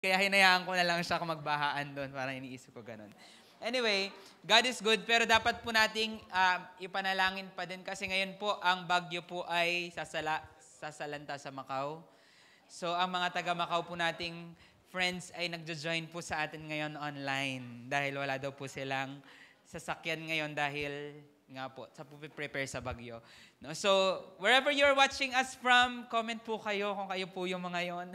Kaya hinayaan ko na lang siya kung magbahaan doon. Parang iniisip ko ganun. Anyway, God is good, pero dapat po nating ipanalangin pa din kasi ngayon po ang bagyo po ay sasalanta sa Macau. So ang mga taga Macau po nating friends ay nagjo-join po sa atin ngayon online dahil wala daw po silang sasakyan ngayon dahil nga po sa prepare sa bagyo. No? So wherever you're watching us from, comment po kayo kung kayo po yung mga yon.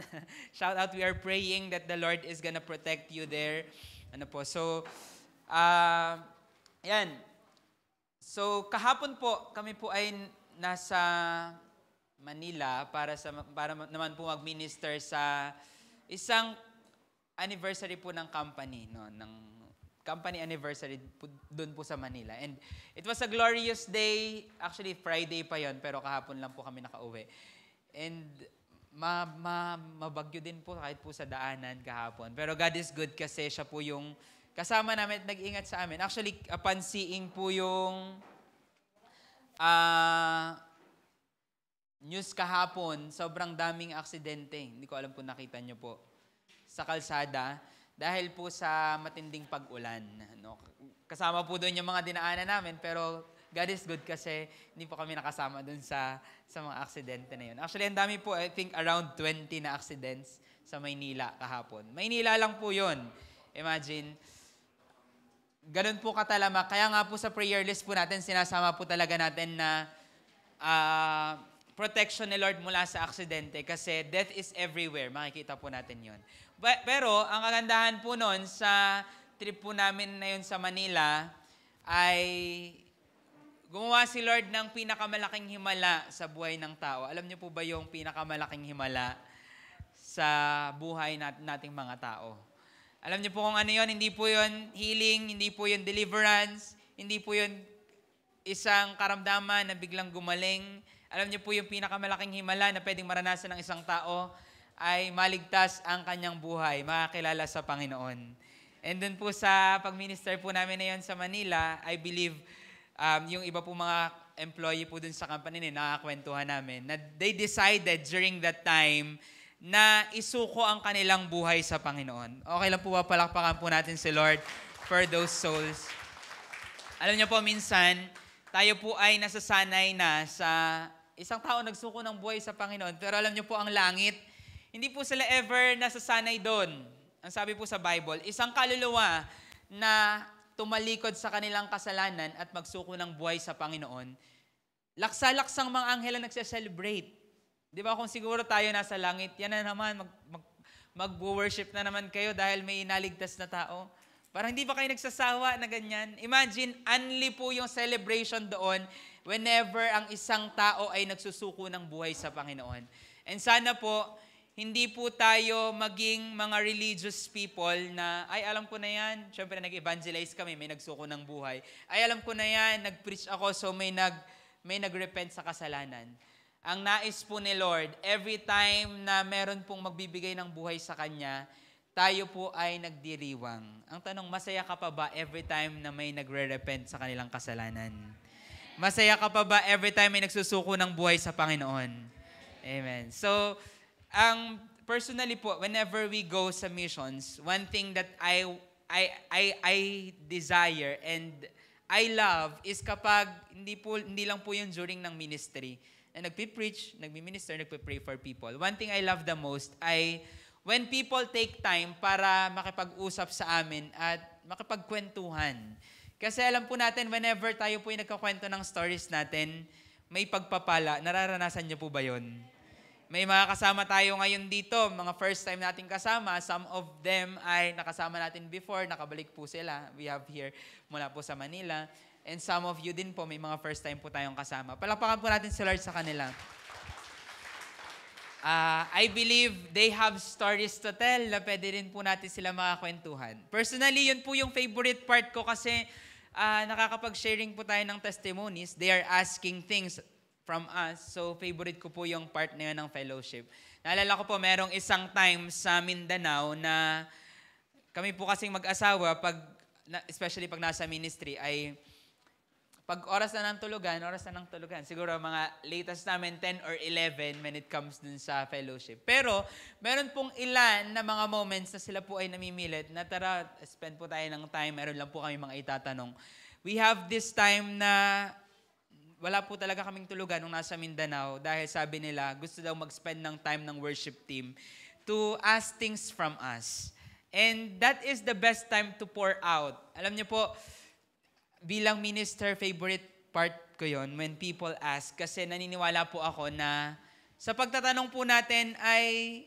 Shout out, we are praying that the Lord is gonna protect you there. Ano po, so yan. So kahapon po kami po ay nasa Manila para naman po mag-minister sa isang anniversary po ng company, no, ng company anniversary po, doon po sa Manila. And it was a glorious day. Actually Friday pa 'yon, pero kahapon lang po kami nakauwi. And mabagyo din po kahit po sa daanan kahapon. Pero God is good kasi siya po yung kasama namin at nag-ingat sa amin. Actually, upon seeing po yung news kahapon, sobrang daming aksidente. Hindi ko alam kung nakita nyo po sa kalsada dahil po sa matinding pag-ulan. No? Kasama po doon yung mga dinaanan namin, pero God is good kasi hindi po kami nakasama doon sa mga aksidente na yun. Actually, ang dami po, I think around 20 na accidents sa Maynila kahapon. Maynila lang po yun. Imagine, ganun po katalamak. Kaya nga po sa prayer list po natin, sinasama po talaga natin na protection ni Lord mula sa aksidente kasi death is everywhere. Makikita po natin yun. Pero ang kagandahan po nun sa trip po namin na yun sa Manila ay gumawa si Lord ng pinakamalaking himala sa buhay ng tao. Alam niyo po ba yung pinakamalaking himala sa buhay nating mga tao? Alam niyo po kung ano yun, hindi po yun healing, hindi po yun deliverance, hindi po yun isang karamdaman na biglang gumaling. Alam niyo po yung pinakamalaking himala na pwedeng maranasan ng isang tao ay maligtas ang kanyang buhay, makakilala sa Panginoon. And dun po sa pag-minister po namin na yun sa Manila, I believe yung iba po mga employee po dun sa company nakakwentuhan namin na they decided during that time na isuko ang kanilang buhay sa Panginoon. Okay lang po ba palakpakan po natin si Lord for those souls? Alam niyo po, minsan, tayo po ay nasasanay na sa isang tao nagsuko ng buhay sa Panginoon. Pero alam niyo po, ang langit, hindi po sila ever nasasanay doon. Ang sabi po sa Bible, isang kaluluwa na tumalikod sa kanilang kasalanan at magsuko ng buhay sa Panginoon, laksa-laksang mga anghel ang nagse-celebrate. Di ba kung siguro tayo nasa langit, yan na naman, mag-worship na naman kayo dahil may inaligtas na tao. Parang hindi ba kayo nagsasawa na ganyan? Imagine, unli po yung celebration doon whenever ang isang tao ay nagsusuko ng buhay sa Panginoon. And sana po, hindi po tayo maging mga religious people na, ay alam ko na yan, syempre nag-evangelize kami, may nagsuko ng buhay. Ay alam ko na yan, nag-preach ako, so may nag-repent sa kasalanan. Ang nais po ni Lord, every time na meron pong magbibigay ng buhay sa Kanya, tayo po ay nagdiriwang. Ang tanong, masaya ka pa ba every time na may nagre-repent sa kanilang kasalanan? Masaya ka pa ba every time may nagsusuko ng buhay sa Panginoon? Amen. So, personally po, whenever we go sa missions, one thing that I desire and I love is kapag hindi lang po yun during ng ministry, na nagpipreach, nagmi-minister, nagpipray for people. One thing I love the most ay when people take time para makipag-usap sa amin at makipagkwentuhan. Kasi alam po natin, whenever tayo po yung nagkakwento ng stories natin, may pagpapala. Nararanasan niyo po ba yun? May mga kasama tayo ngayon dito, mga first time nating kasama. Some of them ay nakasama natin before, nakabalik po sila. We have here mula po sa Manila. And some of you din po, may mga first time po tayong kasama. Palakpakan po natin si Lord sa kanila. I believe they have stories to tell na pwede rin po natin sila makakwentuhan. Personally, yun po yung favorite part ko kasi nakakapag-sharing po tayo ng testimonies. They are asking things from us. So, favorite ko po yung part na yun ng fellowship. Naalala ko po, merong isang time sa Mindanao na kami po kasing mag-asawa, especially pag nasa ministry, ay Pag oras na ng tulugan. Siguro mga latest namin 10 or 11 when it comes dun sa fellowship. Pero meron pong ilan na mga moments na sila po ay namimilit na tara, spend po tayo ng time, meron lang po kami mga itatanong. We have this time na wala po talaga kaming tulugan nung nasa Mindanao dahil sabi nila gusto daw mag-spend ng time ng worship team to ask things from us. And that is the best time to pour out. Alam niyo po, bilang minister, favorite part ko yon when people ask. Kasi naniniwala po ako na sa pagtatanong po natin ay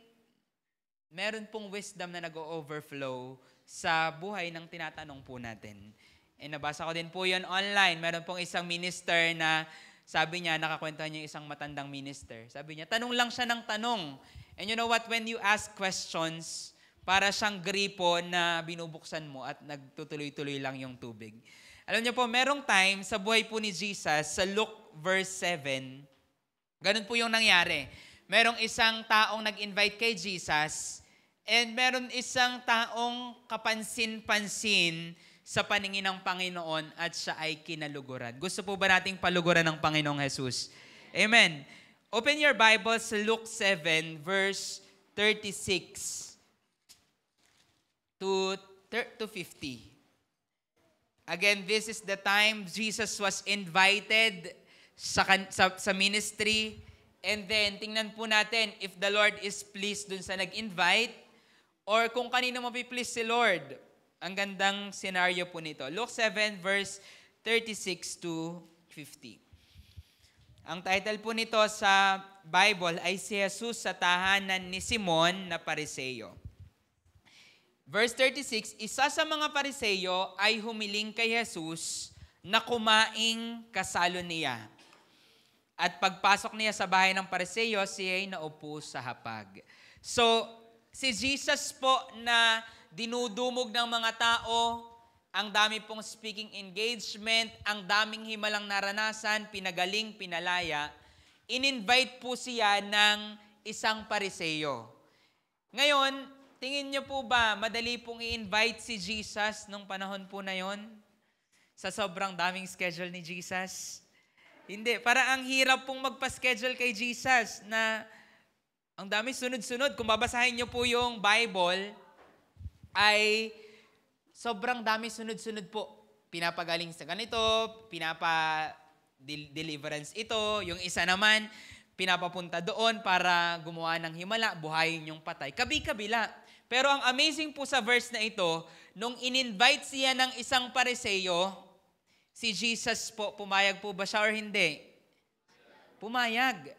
meron pong wisdom na nag-overflow sa buhay ng tinatanong po natin. And nabasa ko din po yon online. Meron pong isang minister na sabi niya, nakakwentuhan niya isang matandang minister. Sabi niya, tanong lang siya ng tanong. And you know what? When you ask questions, para siyang gripo na binubuksan mo at nagtutuloy-tuloy lang yung tubig. Alam niyo po, merong time sa buhay po ni Jesus, sa Luke verse 7, ganun po yung nangyari. Merong isang taong nag-invite kay Jesus, and meron isang taong kapansin-pansin sa paningin ng Panginoon at siya ay kinaluguran. Gusto po ba nating paluguran ng Panginoong Jesus? Amen. Open your Bible sa Luke 7, verse 36 to 50. Again, this is the time Jesus was invited sa ministry. And then, tingnan po natin if the Lord is pleased dun sa nag-invite or kung kanino mapiplease si Lord. Ang gandang scenario po nito. Luke 7, verse 36 to 50. Ang title po nito sa Bible ay si Jesus sa tahanan ni Simon na Pariseo. Verse 36, isa sa mga Pariseo ay humiling kay Jesus na kumaing kasalo niya. At pagpasok niya sa bahay ng Pariseo, siya ay naupo sa hapag. So, si Jesus po na dinudumog ng mga tao, ang dami pong speaking engagement, ang daming himalang naranasan, pinagaling, pinalaya, in-invite po siya ng isang Pariseo. Ngayon, tingin niyo po ba, madali pong i-invite si Jesus nung panahon po na yon? Sa sobrang daming schedule ni Jesus? Hindi. Para ang hirap pong magpa-schedule kay Jesus na ang dami sunod-sunod. Kung babasahin niyo po yung Bible, ay sobrang dami sunod-sunod po. Pinapagaling sa ganito, pinapa-deliverance ito, yung isa naman, pinapapunta doon para gumawa ng himala, buhayin yung patay. Kabi-kabila. Pero ang amazing po sa verse na ito, nung in-invite siya ng isang Pariseo, si Jesus po, pumayag po ba siya or hindi? Pumayag.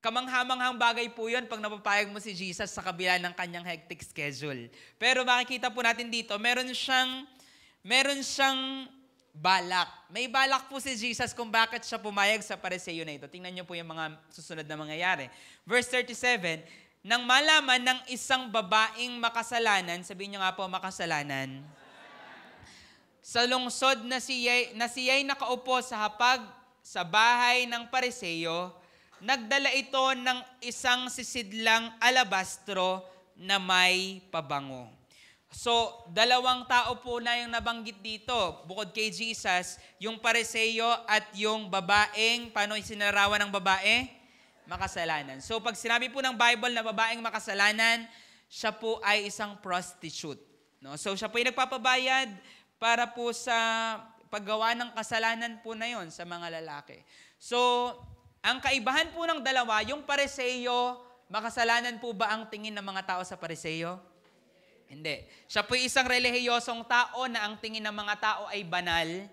Kamanghamanghang bagay po yun pag napapayag mo si Jesus sa kabila ng kanyang hectic schedule. Pero makikita po natin dito, meron siyang balak. May balak po si Jesus kung bakit siya pumayag sa Pariseo na ito. Tingnan niyo po yung mga susunod na mangyayari. Verse 37, nang malaman ng isang babaeng makasalanan, sabihin niyo nga po makasalanan, sa lungsod na siya'y nakaupo sa hapag sa bahay ng Pariseo, nagdala ito ng isang sisidlang alabastro na may pabango. So, dalawang tao po na yung nabanggit dito. Bukod kay Jesus, yung Pariseo at yung babaeng, paano sinarawan ng babae? Makasalanan. So, pag sinabi po ng Bible na babaeng makasalanan, siya po ay isang prostitute. No? So, siya po ay nagpapabayad para po sa paggawa ng kasalanan po na yon sa mga lalaki. So, ang kaibahan po ng dalawa, yung Pariseo, makasalanan po ba ang tingin ng mga tao sa Pariseo? Hindi. Siya po ay isang relihiyosong tao na ang tingin ng mga tao ay banal.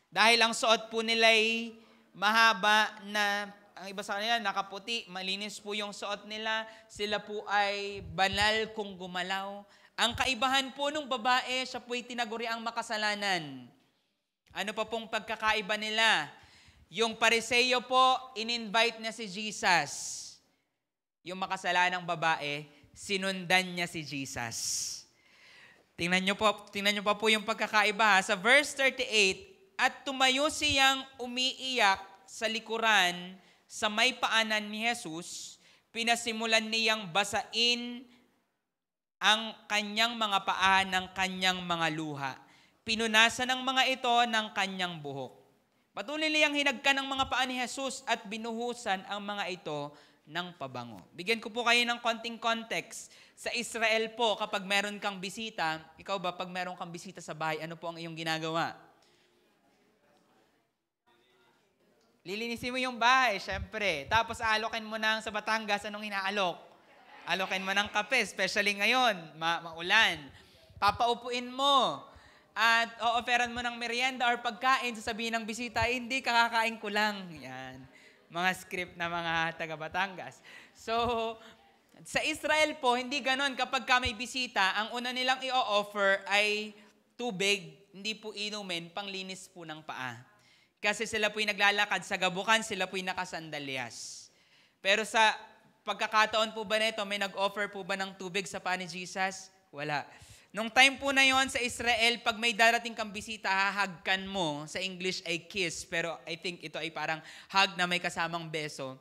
Dahil ang suot po nila ay mahaba na, ang iba sa kanila nakaputi, malinis po yung suot nila. Sila po ay banal kung gumalaw. Ang kaibahan po ng babae, siya po ay tinaguriang makasalanan. Ano pa pong pagkakaiba nila? Yung Pariseo po, in-invite niya si Jesus. Yung makasalanang babae, sinundan niya si Jesus. Tingnan niyo pa po yung pagkakaiba. Sa verse 38, at tumayo siyang umiiyak sa likuran sa may paanan ni Jesus, pinasimulan niyang basain ang kanyang mga paa ng kanyang mga luha. Pinunasan ng mga ito ng kanyang buhok. Patuloy niyang hinagkan ng mga paa ni Jesus at binuhusan ang mga ito ng pabango. Bigyan ko po kayo ng konting context. Sa Israel po, kapag meron kang bisita, ikaw ba, pag meron kang bisita sa bahay, ano po ang iyong ginagawa? Lilinisin mo yung bahay, syempre. Tapos alokin mo ng sa Batangas, anong inaalok? Alokin mo ng kape, especially ngayon, maulan. Papaupuin mo. At o-offeran mo ng merienda or pagkain, sasabihin ng bisita, hindi, kakakain ko lang. Yan. Mga script na mga taga Batangas. So, sa Israel po, hindi ganon. Kapag ka may bisita, ang una nilang i-offer ay tubig, hindi po inumin, panglinis po ng paa. Kasi sila po'y naglalakad sa gabukan, sila po'y nakasandalyas. Pero sa pagkakataon po ba nito, may nag-offer po ba ng tubig sa paa ni Jesus? Wala. Nung time po na yon sa Israel, pag may darating kang bisita, hahagkan mo. Sa English ay kiss, pero I think ito ay parang hug na may kasamang beso.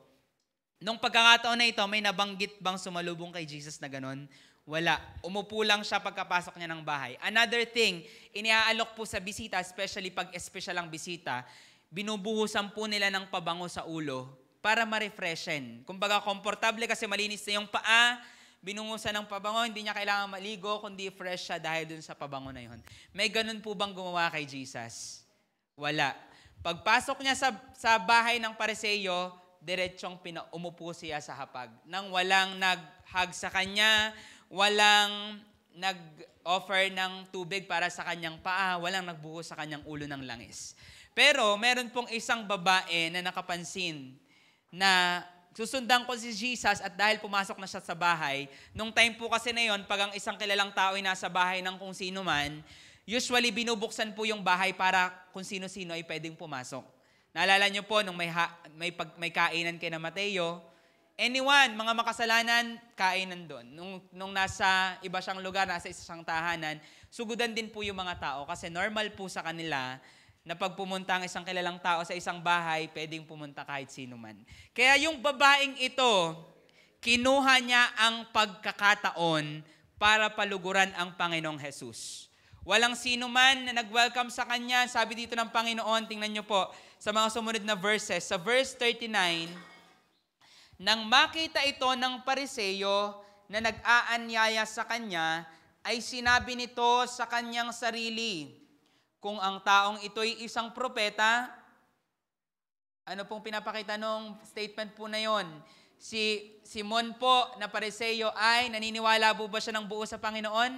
Nung pagkakataon na ito, may nabanggit bang sumalubong kay Jesus na ganon? Wala. Umupo lang siya pagkapasok niya ng bahay. Another thing, iniaalok po sa bisita, especially pag espesyal ang bisita, binubuhusan po nila ng pabango sa ulo para ma-refreshen. Kumbaga, komportable kasi malinis na yung paa, binungusan ng pabango, hindi niya kailangan maligo, kundi fresh siya dahil dun sa pabango na yun. May ganun po bang gumawa kay Jesus? Wala. Pagpasok niya sa bahay ng Pariseo, diretsong umupo siya sa hapag. Nang walang nag-hug sa kanya, walang nag-offer ng tubig para sa kanyang paa, walang nagbuhos sa kanyang ulo ng langis. Pero meron pong isang babae na nakapansin na susundan ko si Jesus at dahil pumasok na siya sa bahay, nung time po kasi na yon, pag ang isang kilalang tao ay nasa bahay ng kung sino man, usually binubuksan po yung bahay para kung sino-sino ay pwedeng pumasok. Naalala niyo po, nung may kainan kay na Mateo, anyone, mga makasalanan, kainan doon. Nung nasa iba siyang lugar, nasa isang tahanan, sugudan din po yung mga tao kasi normal po sa kanila na pag pumunta ang isang kilalang tao sa isang bahay, pwedeng pumunta kahit sino man. Kaya yung babaeng ito, kinuha niya ang pagkakataon para paluguran ang Panginoong Jesus. Walang sino man na nag-welcome sa kanya. Sabi dito ng Panginoon, tingnan niyo po sa mga sumunod na verses. Sa verse 39, nang makita ito ng Pariseo na nag-aanyaya sa kanya, ay sinabi nito sa kanyang sarili, kung ang taong ito'y isang propeta, ano pong pinapakita nung statement po na yon? Si Simon po na Pariseo ay naniniwala po ba siya ng buo sa Panginoon?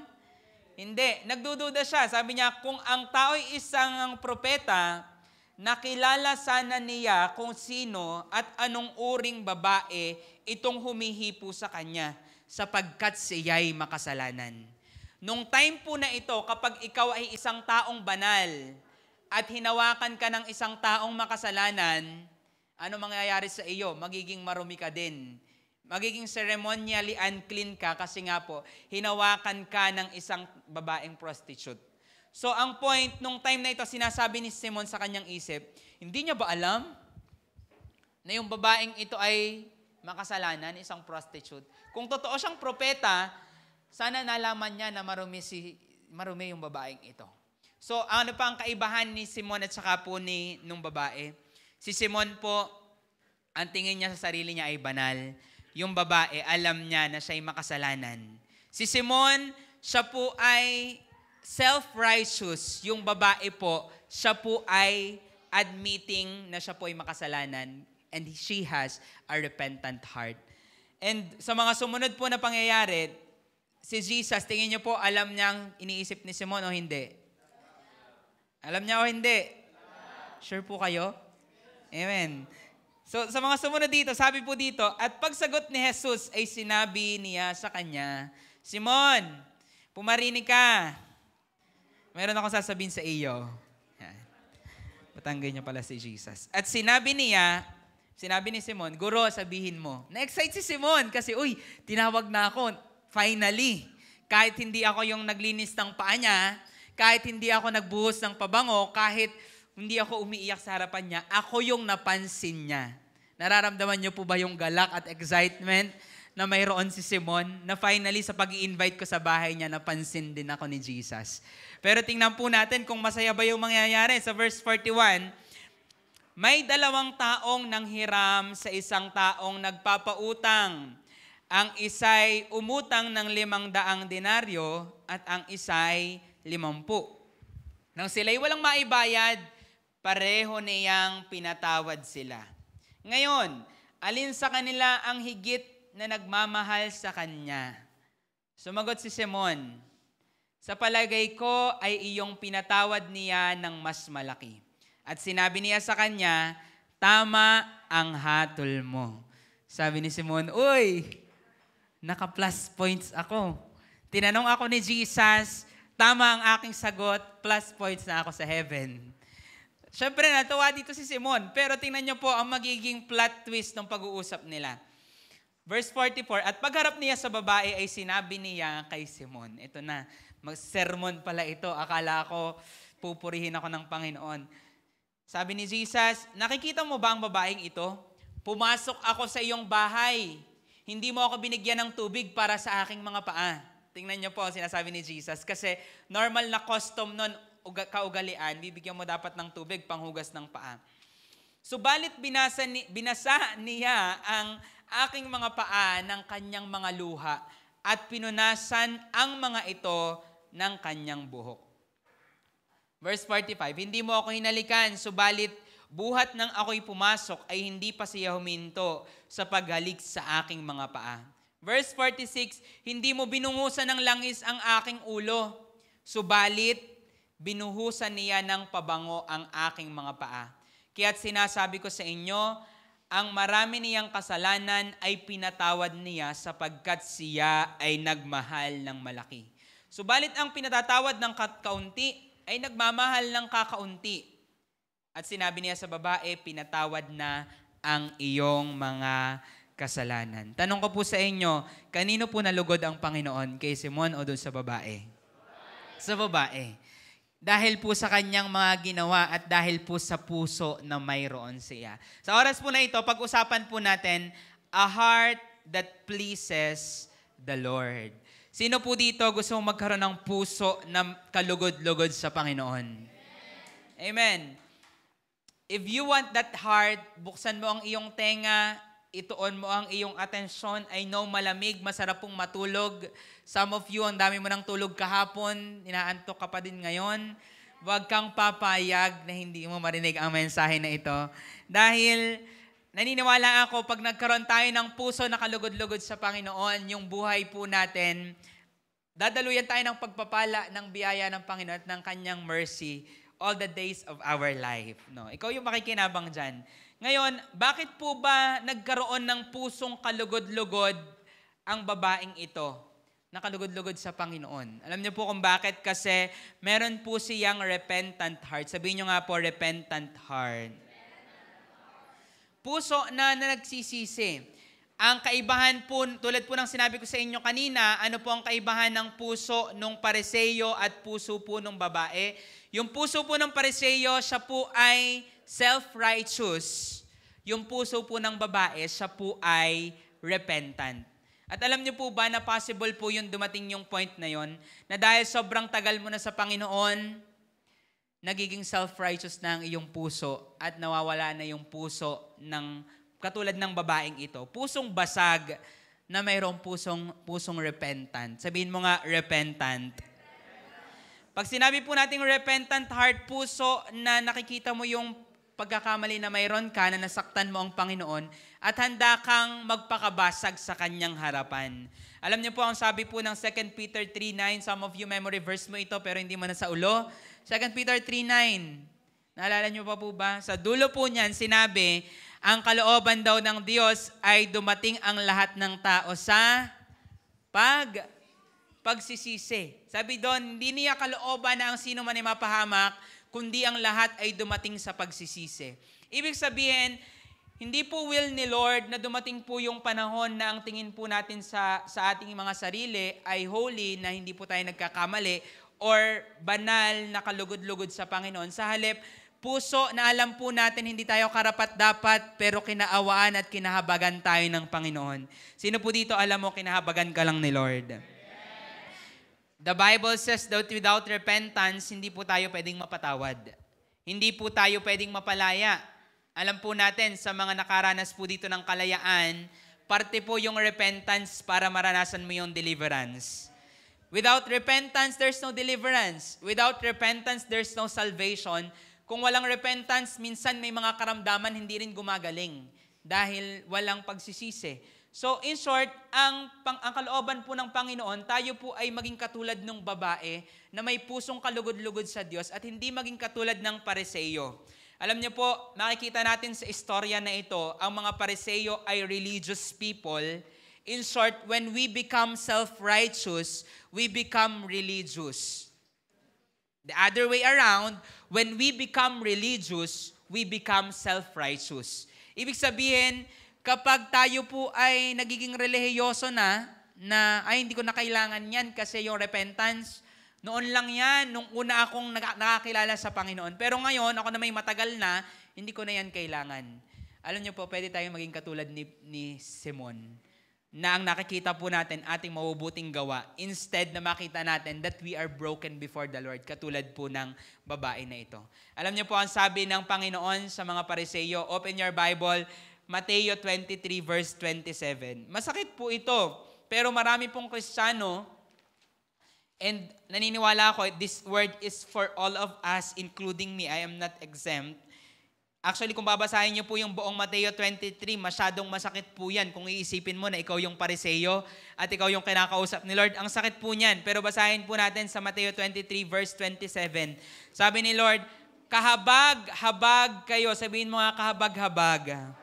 Hindi. Nagdududa siya. Sabi niya, kung ang tao'y isang propeta, nakilala sana niya kung sino at anong uring babae itong humihipo sa kanya sapagkat siya'y makasalanan. Nung time po na ito, kapag ikaw ay isang taong banal at hinawakan ka ng isang taong makasalanan, ano mangyayari sa iyo? Magiging marumi ka din. Magiging ceremonially unclean ka kasi nga po, hinawakan ka ng isang babaeng prostitute. So ang point, nung time na ito, sinasabi ni Simon sa kanyang isip, hindi niya ba alam na yung babaeng ito ay makasalanan, isang prostitute? Kung totoo siyang propeta, sana nalaman niya na marumi yung babaeng ito. So, ano pa ang kaibahan ni Simon at saka po nung babae? Si Simon po, ang tingin niya sa sarili niya ay banal. Yung babae, alam niya na siya'y makasalanan. Si Simon, siya po ay self-righteous. Yung babae po, siya po ay admitting na siya po ay makasalanan. And she has a repentant heart. And sa mga sumunod po na pangyayari, si Jesus, tingin niyo po, alam niyang iniisip ni Simon o hindi? Alam niya o hindi? Sure po kayo? Amen. So, sa mga sumunod dito, sabi po dito, at pagsagot ni Jesus ay sinabi niya sa kanya, Simon, pumarinig ka. Meron akong sasabihin sa iyo. Yan. Patanggay niya pala si Jesus. At sinabi ni Simon, Guro, sabihin mo. Na-excite si Simon kasi, tinawag na ako. Finally, kahit hindi ako yung naglinis ng paa niya, kahit hindi ako nagbuhos ng pabango, kahit hindi ako umiiyak sa harapan niya, ako yung napansin niya. Nararamdaman niyo po ba yung galak at excitement na mayroon si Simon, na finally sa pag-i-invite ko sa bahay niya, napansin din ako ni Jesus. Pero tingnan po natin kung masaya ba yung mangyayari. Sa verse 41, may 2 taong nanghiram sa isang taong nagpapautang. Ang isa'y umutang ng 500 denaryo at ang isa'y 50. Nang sila'y walang maibayad, pareho niyang pinatawad sila. Ngayon, alin sa kanila ang higit na nagmamahal sa kanya? Sumagot si Simon, sa palagay ko ay iyong pinatawad niya ng mas malaki. At sinabi niya sa kanya, tama ang hatol mo. Sabi ni Simon, uy, naka-plus points ako. Tinanong ako ni Jesus, tama ang aking sagot, plus points na ako sa heaven. Siyempre, natuwa dito si Simon. Pero tingnan niyo po ang magiging plot twist ng pag-uusap nila. Verse 44, at pagharap niya sa babae ay sinabi niya kay Simon. Ito na, mag-sermon pala ito. Akala ko pupurihin ako ng Panginoon. Sabi ni Jesus, nakikita mo ba ang babaeng ito? Pumasok ako sa iyong bahay. Hindi mo ako binigyan ng tubig para sa aking mga paa. Tingnan niyo po ang sinasabi ni Jesus. Kasi normal na custom nun, kaugalian, bibigyan mo dapat ng tubig, panghugas ng paa. Subalit binasa niya ang aking mga paa ng kanyang mga luha at pinunasan ang mga ito ng kanyang buhok. Verse 45, hindi mo ako hinalikan, subalit buhat nang ako'y pumasok ay hindi pa siya huminto sa paghalik sa aking mga paa. Verse 46, hindi mo binungusan ng langis ang aking ulo, subalit binuhusan niya ng pabango ang aking mga paa. Kaya't sinasabi ko sa inyo, ang marami niyang kasalanan ay pinatawad niya sapagkat siya ay nagmahal ng malaki. Subalit ang pinatatawad ng kaunti ay nagmamahal ng kakaunti. At sinabi niya sa babae, pinatawad na ang iyong mga kasalanan. Tanong ko po sa inyo, kanino po nalugod ang Panginoon? Kay Simon o doon sa babae? Sa babae. Dahil po sa kanyang mga ginawa at dahil po sa puso na mayroon siya. Sa oras po na ito, pag-usapan po natin, a heart that pleases the Lord. Sino po dito gusto mong magkaroon ng puso na kalugod-lugod sa Panginoon? Amen. If you want that heart, buksan mo ang iyong tenga, ituon mo ang iyong atensyon. I know malamig, masarap pong matulog. Some of you, ang dami mo ng tulog kahapon, inaantok ka pa din ngayon. Huwag kang papayag na hindi mo marinig ang mensahe na ito. Dahil naniniwala ako, pag nagkaroon tayo ng puso na kalugod-lugod sa Panginoon, yung buhay po natin, dadaluyan tayo ng pagpapala ng biyaya ng Panginoon at ng kanyang mercy all the days of our life. No? Ikaw yung makikinabang dyan. Ngayon, bakit po ba nagkaroon ng pusong kalugod-lugod ang babaeng ito? Nakalugod-lugod sa Panginoon. Alam niyo po kung bakit? Kasi meron po siyang repentant heart. Sabihin niyo nga po, repentant heart. Puso na nagsisisi. Ang kaibahan po, tulad po ng sinabi ko sa inyo kanina, ano po ang kaibahan ng puso nung Pariseyo at puso po nung babae? Yung puso po ng Pariseyo, siya po ay self-righteous. Yung puso po ng babae, siya po ay repentant. At alam niyo po ba na possible po yung dumating yung point na yon, na dahil sobrang tagal mo na sa Panginoon, nagiging self-righteous na ang iyong puso at nawawala na yung puso ng katulad ng babaeng ito. Pusong basag na mayroong pusong repentant. Sabihin mo nga, repentant. Pag sinabi po nating repentant heart, puso na nakikita mo yung pagkakamali na mayroon ka, na nasaktan mo ang Panginoon, at handa kang magpakabasag sa kanyang harapan. Alam niyo po, ang sabi po ng 2 Peter 3:9, some of you memory verse mo ito, pero hindi mo na sa ulo. 2 Peter 3:9, naalala niyo pa po ba? Sa dulo po niyan, sinabi, ang kalooban daw ng Diyos ay dumating ang lahat ng tao sa pagsisisi. Sabi doon, hindi niya kalooban na ang sino man ay mapahamak, kundi ang lahat ay dumating sa pagsisisi. Ibig sabihin, hindi po will ni Lord na dumating po yung panahon na ang tingin po natin sa ating mga sarili ay holy, na hindi po tayo nagkakamali, or banal na kalugod-lugod sa Panginoon. Sa halip, puso na alam po natin hindi tayo karapat-dapat, pero kinaawaan at kinahabagan tayo ng Panginoon. Sino po dito alam mo, kinahabagan ka lang ni Lord? The Bible says that without repentance, hindi po tayo pwedeng mapatawad. Hindi po tayo pwedeng mapalaya. Alam po natin, sa mga nakaranas po dito ng kalayaan, parte po yung repentance para maranasan mo yung deliverance. Without repentance, there's no deliverance. Without repentance, there's no salvation. Kung walang repentance, minsan may mga karamdaman hindi rin gumagaling dahil walang pagsisisi. So in short, ang kalooban po ng Panginoon, tayo po ay maging katulad ng babae na may pusong kalugod-lugod sa Diyos at hindi maging katulad ng Pariseo. Alam niyo po, makikita natin sa istorya na ito, ang mga Pariseo ay religious people. In short, when we become self-righteous, we become religious. The other way around, when we become religious, we become self-righteous. Ibig sabihin, kapag tayo po ay nagiging relihiyoso na ay hindi ko na kailangan yan kasi yung repentance, noon lang yan, nung una akong nakakilala sa Panginoon. Pero ngayon, ako na may matagal na, hindi ko na yan kailangan. Alam niyo po, pwede tayong maging katulad ni Simon, na ang nakikita po natin ating mabubuting gawa, instead na makita natin that we are broken before the Lord, katulad po ng babae na ito. Alam niyo po ang sabi ng Panginoon sa mga Pariseo, open your Bible, Mateo 23 verse 27. Masakit po ito, pero marami pong Kristiyano, and naniniwala ako, this word is for all of us, including me, I am not exempt. Actually, kung babasahin niyo po yung buong Mateo 23, masyadong masakit po yan kung iisipin mo na ikaw yung Pariseo at ikaw yung kinakausap ni Lord. Ang sakit po niyan. Pero basahin po natin sa Mateo 23 verse 27. Sabi ni Lord, kahabag-habag kayo. Sabihin mo nga, kahabag-habag.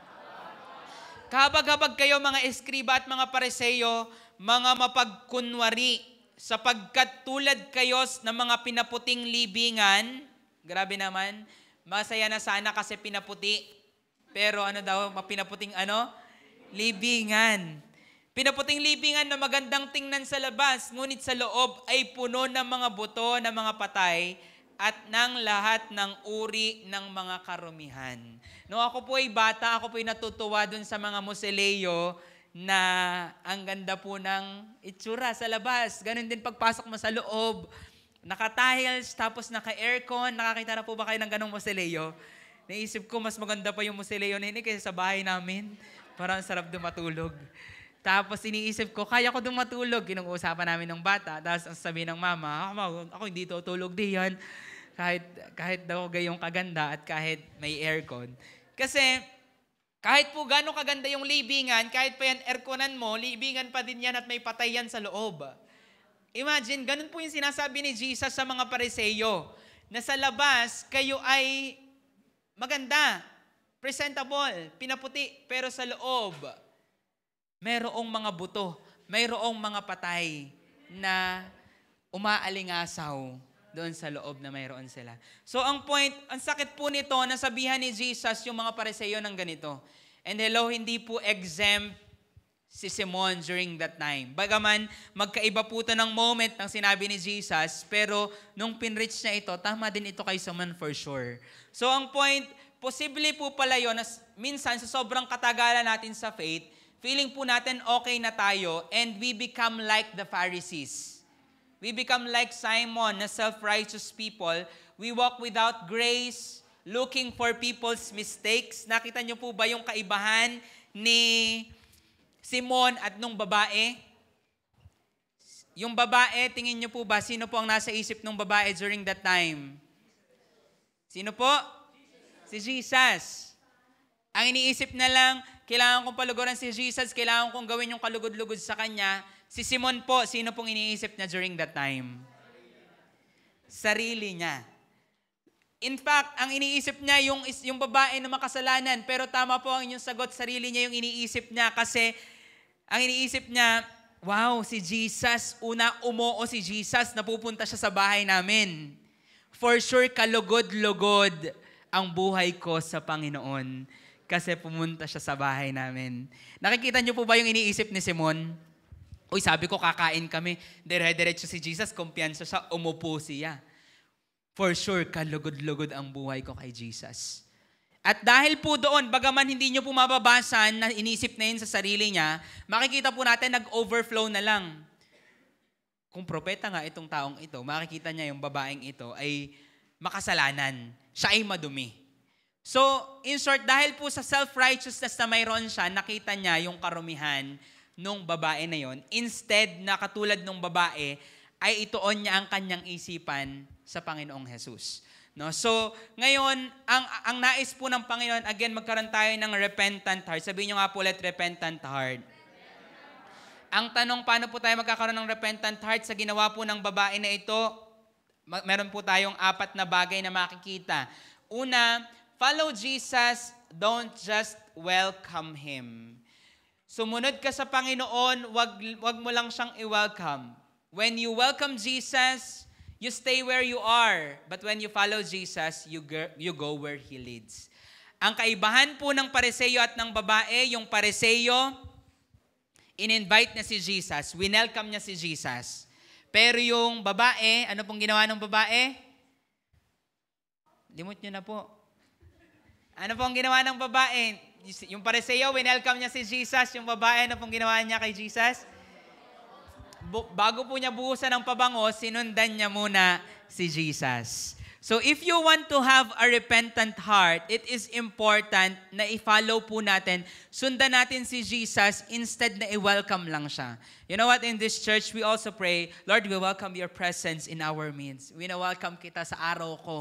Kahabag-habag kayo mga eskriba at mga Pariseo, mga mapagkunwari, sapagkat tulad kayo ng mga pinaputing libingan, grabe naman, masaya na sana kasi pinaputi. Pero ano daw, pinaputing libingan. Pinaputing libingan na magandang tingnan sa labas, ngunit sa loob ay puno ng mga buto ng mga patay at ng lahat ng uri ng mga karumihan. Nung ako po ay bata, ako po ay natutuwa dun sa mga museleo na ang ganda po ng itsura sa labas. Ganon din pagpasok mo sa loob. Naka-tiles, tapos naka-aircon. Nakakita na po ba kayo ng ganong museleo? Naisip ko, mas maganda pa yung museleo na yun kaysa sa bahay namin. Parang sarap dumatulog. Tapos iniisip ko, kaya ko dumatulog. Kinag-uusapan namin ng bata. Tapos ang sabi ng mama, ako hindi tutulog diyan. Kahit daw gayong kaganda at kahit may aircon. Kasi kahit po gano'ng kaganda yung libingan, kahit pa yan airconan mo, libingan pa din yan at may patay yan sa loob. Imagine, ganun po yung sinasabi ni Jesus sa mga Pariseo, na sa labas, kayo ay maganda, presentable, pinaputi, pero sa loob, mayroong mga buto, mayroong mga patay na umaalingasaw doon sa loob na mayroon sila. So ang point, ang sakit po nito, nasabihan ni Jesus yung mga Pariseo ng ganito. And hello, hindi po exempt si Simon during that time. Bagaman, magkaiba po ito ng moment ng sinabi ni Jesus, pero nung pinreach niya ito, tama din ito kay Simon for sure. So ang point, posible po pala yun, na minsan sa sobrang katagalan natin sa faith, feeling po natin okay na tayo, and we become like the Pharisees. We become like Simon, na self-righteous people. We walk without grace, looking for people's mistakes. Nakita niyo po ba yung kaibahan ni Simon at nung babae? Yung babae, tingin niyo po ba, sino po ang nasa isip ng babae during that time? Sino po? Si Jesus. Ang iniisip na lang, kailangan kong paluguran si Jesus, kailangan kong gawin yung kalugod-lugod sa Kanya. Si Simon po, sino pong iniisip niya during that time? Sarili niya. In fact, ang iniisip niya yung babae na makasalanan, pero tama po ang inyong sagot, sarili niya yung iniisip niya kasi ang iniisip niya, wow, si Jesus, umoo si Jesus, napupunta siya sa bahay namin. For sure, kalugod-lugod ang buhay ko sa Panginoon kasi pumunta siya sa bahay namin. Nakikita niyo po ba yung iniisip ni Simon? Uy, sabi ko kakain kami, dire-diretso si Jesus, kumpiyansa siya, umupo siya. for sure, kalugod-lugod ang buhay ko kay Jesus. At dahil po doon, bagaman hindi nyo po mababasan na inisip na yun sa sarili niya, makikita po natin nag-overflow na lang. Kung propeta nga itong taong ito, makikita niya yung babaeng ito ay makasalanan. Siya ay madumi. So, in short, dahil po sa self-righteousness na mayroon siya, nakita niya yung karumihan nung babae na yon. Instead na katulad nung babae, ay ituon niya ang kanyang isipan sa Panginoong Jesus. No? So, ngayon, ang nais po ng Panginoon, again, magkaroon tayo ng repentant heart. Sabihin nyo nga po ulit, repentant heart. Ang tanong, paano po tayo magkakaroon ng repentant heart? Sa ginawa po ng babae na ito, meron po tayong 4 na bagay na makikita. Una, follow Jesus, don't just welcome Him. Sumunod ka sa Panginoon, wag mo lang siyang i-welcome. When you welcome Jesus, you stay where you are. But when you follow Jesus, you go where He leads. Ang kaibahan po ng Pariseyo at ng babae, yung Pariseyo, in-invite niya si Jesus, winelcome niya si Jesus. Pero yung babae, ano pong ginawa ng babae? Limot nyo na po. Ano pong ginawa ng babae? Yung Pariseyo, winelcome niya si Jesus. Yung babae, ano pong ginawa niya kay Jesus? Bago po niya buhusan ng pabango, sinundan niya muna si Jesus. So if you want to have a repentant heart, it is important na i-follow po natin, sundan natin si Jesus instead na i-welcome lang siya. You know what, in this church, we also pray, Lord, we welcome your presence in our midst. Wina-welcome kita sa araw ko.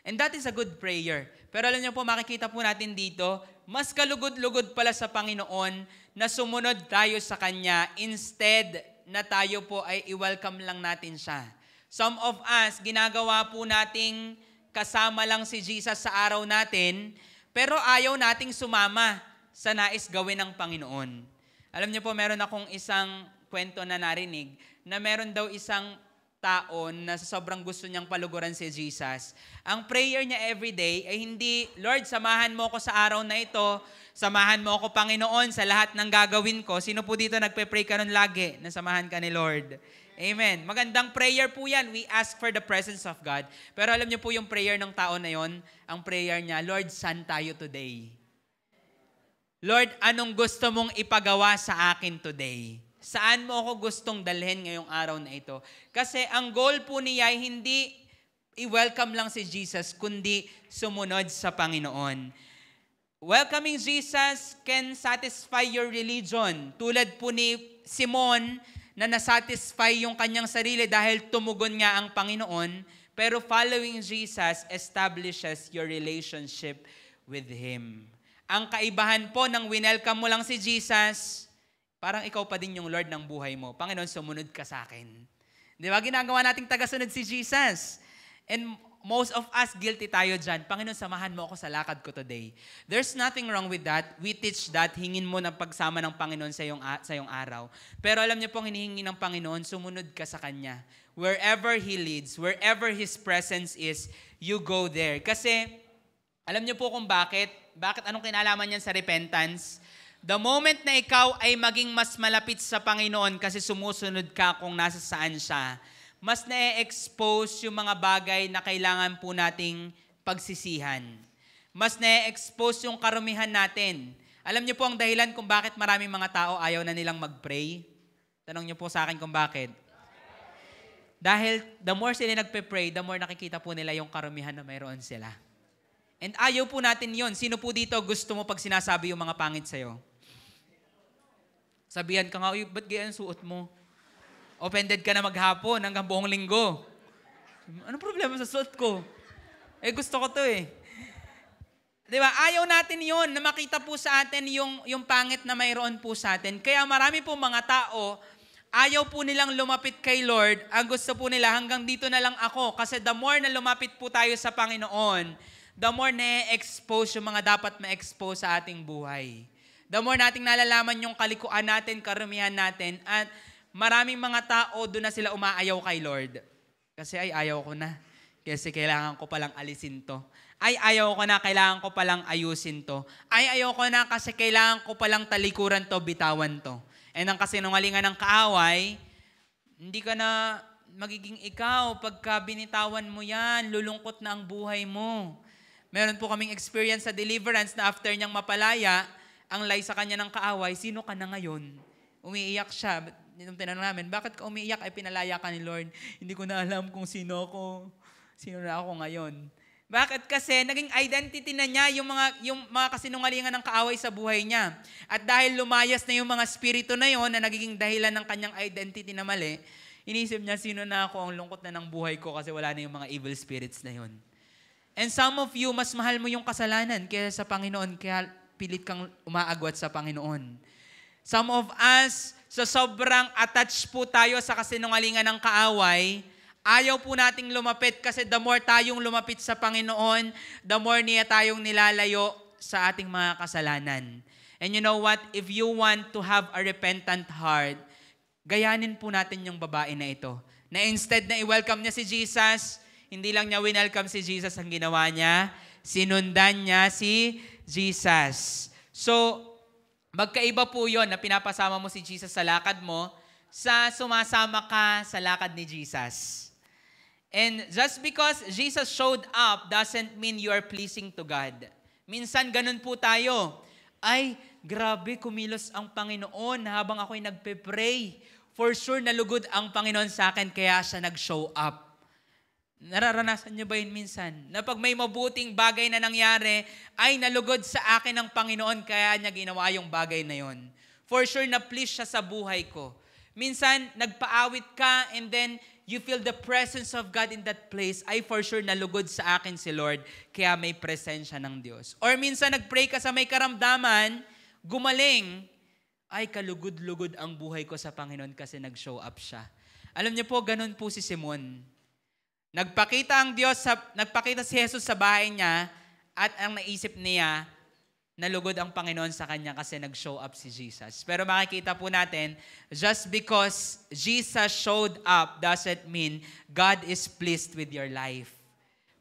And that is a good prayer. Pero alam niyo po, makikita po natin dito, mas kalugod-lugod pala sa Panginoon na sumunod tayo sa Kanya instead na tayo po ay i-welcome lang natin siya. Some of us, ginagawa po nating kasama lang si Jesus sa araw natin, pero ayaw nating sumama sa nais gawin ng Panginoon. Alam niyo po, meron akong isang kwento na narinig na meron daw isang tao na sobrang gusto niyang paluguran si Jesus. Ang prayer niya everyday ay hindi, Lord, samahan mo ako sa araw na ito, samahan mo ako, Panginoon, sa lahat ng gagawin ko. Sino po dito nagpe-pray ka nun lagi na samahan ka ni Lord? Amen. Magandang prayer po yan. We ask for the presence of God. Pero alam niyo po yung prayer ng tao na yon, ang prayer niya, Lord, saan tayo today? Lord, anong gusto mong ipagawa sa akin today? Saan mo ako gustong dalhin ngayong araw na ito? Kasi ang goal po niya ay hindi i-welcome lang si Jesus, kundi sumunod sa Panginoon. Welcoming Jesus can satisfy your religion. Tulad po ni Simon na nasatisfy yung kanyang sarili dahil tumugon nga ang Panginoon. Pero following Jesus establishes your relationship with Him. Ang kaibahan po ng winelcome mo lang si Jesus, parang ikaw pa din yung Lord ng buhay mo. Panginoon, sumunod ka sa akin. Di ba? Ginagawa nating tagasunod si Jesus. And most of us, guilty tayo dyan. Panginoon, samahan mo ako sa lakad ko today. There's nothing wrong with that. We teach that. Hingin mo ng pagsama ng Panginoon sa iyong araw. Pero alam niyo pong hinihingi ng Panginoon, sumunod ka sa Kanya. Wherever He leads, wherever His presence is, you go there. Kasi, alam niyo po kung bakit? Anong kinalaman niyan sa repentance? The moment na ikaw ay maging mas malapit sa Panginoon kasi sumusunod ka kung nasa saan siya, mas na-expose yung mga bagay na kailangan po nating pagsisihan. Mas na-expose yung karumihan natin. Alam niyo po ang dahilan kung bakit maraming mga tao ayaw na nilang mag-pray? Tanong niyo po sa akin kung bakit. Dahil the more sila nagpe-pray, the more nakikita po nila yung karumihan na mayroon sila. And ayaw po natin yon. Sino po dito gusto mo pag sinasabi yung mga pangit sa'yo? Sabihan ka nga, ba't ganyan suot mo? Offended ka na maghapon hanggang buong linggo. Anong problema sa suot ko? Gusto ko to eh. Di ba? Ayaw natin yon na makita po sa atin yung pangit na mayroon po sa atin. Kaya marami po mga tao, ayaw po nilang lumapit kay Lord. Ang gusto po nila, hanggang dito na lang ako. Kasi the more na lumapit po tayo sa Panginoon, the more na-expose yung mga dapat ma-expose sa ating buhay. The more nating nalalaman yung kalikuan natin, karumihan natin, at maraming mga tao, doon na sila umaayaw kay Lord. Kasi ayaw ko na. Kasi kailangan ko palang alisin to. Ayaw ko na, kailangan ko palang ayusin to. Ayaw ko na kasi kailangan ko palang talikuran to, bitawan to. And ang kasinungalingan ng kaaway, hindi ka na magiging ikaw pagka binitawan mo yan, lulungkot na ang buhay mo. Meron po kaming experience sa deliverance na after niyang mapalaya, ang lay sa kanya ng kaaway, sino ka na ngayon? Umiiyak siya. Nung tinanong namin, bakit ka umiiyak? Ay pinalaya ka ni Lord. Hindi ko na alam kung sino ako. Sino na ako ngayon? Bakit? Kasi naging identity na niya yung mga kasinungalingan ng kaaway sa buhay niya. At dahil lumayas na yung mga spirito na yon na nagiging dahilan ng kanyang identity na mali, inisip niya, sino na ako, ang lungkot na ng buhay ko kasi wala na yung mga evil spirits na yon. And some of you, mas mahal mo yung kasalanan kaysa sa Panginoon, kaya pilit kang umaagwat sa Panginoon. Some of us, sa sobrang attached po tayo sa kasinungalingan ng kaaway, ayaw po nating lumapit kasi the more tayong lumapit sa Panginoon, the more niya tayong nilalayo sa ating mga kasalanan. And you know what? If you want to have a repentant heart, gayanin po natin yung babae na ito. Na instead na i-welcome niya si Jesus, hindi lang niya winelcome si Jesus, ang ginawa niya, sinundan niya si Jesus. So, magkaiba po yun na pinapasama mo si Jesus sa lakad mo sa sumasama ka sa lakad ni Jesus. And just because Jesus showed up doesn't mean you are pleasing to God. Minsan ganun po tayo. Ay, grabe, kumilos ang Panginoon habang ako'y nagpe-pray. For sure, nalugod ang Panginoon sa akin kaya siya nag-show up. Nararanasan niyo ba yun minsan? Na pag may mabuting bagay na nangyari, ay nalugod sa akin ng Panginoon kaya niya ginawa yung bagay na yon. For sure, na-please siya sa buhay ko. Minsan, nagpaawit ka and then you feel the presence of God in that place. Ay, for sure, nalugod sa akin si Lord kaya may presensya ng Diyos. Or minsan, nag-pray ka sa may karamdaman, gumaling, ay, kalugod-lugod ang buhay ko sa Panginoon kasi nag-show up siya. Alam niyo po, ganun po si Simon. Nagpakita si Jesus sa bahay niya at ang naisip niya, nalugod ang Panginoon sa kanya kasi nag-show up si Jesus. Pero makikita po natin, just because Jesus showed up doesn't mean God is pleased with your life.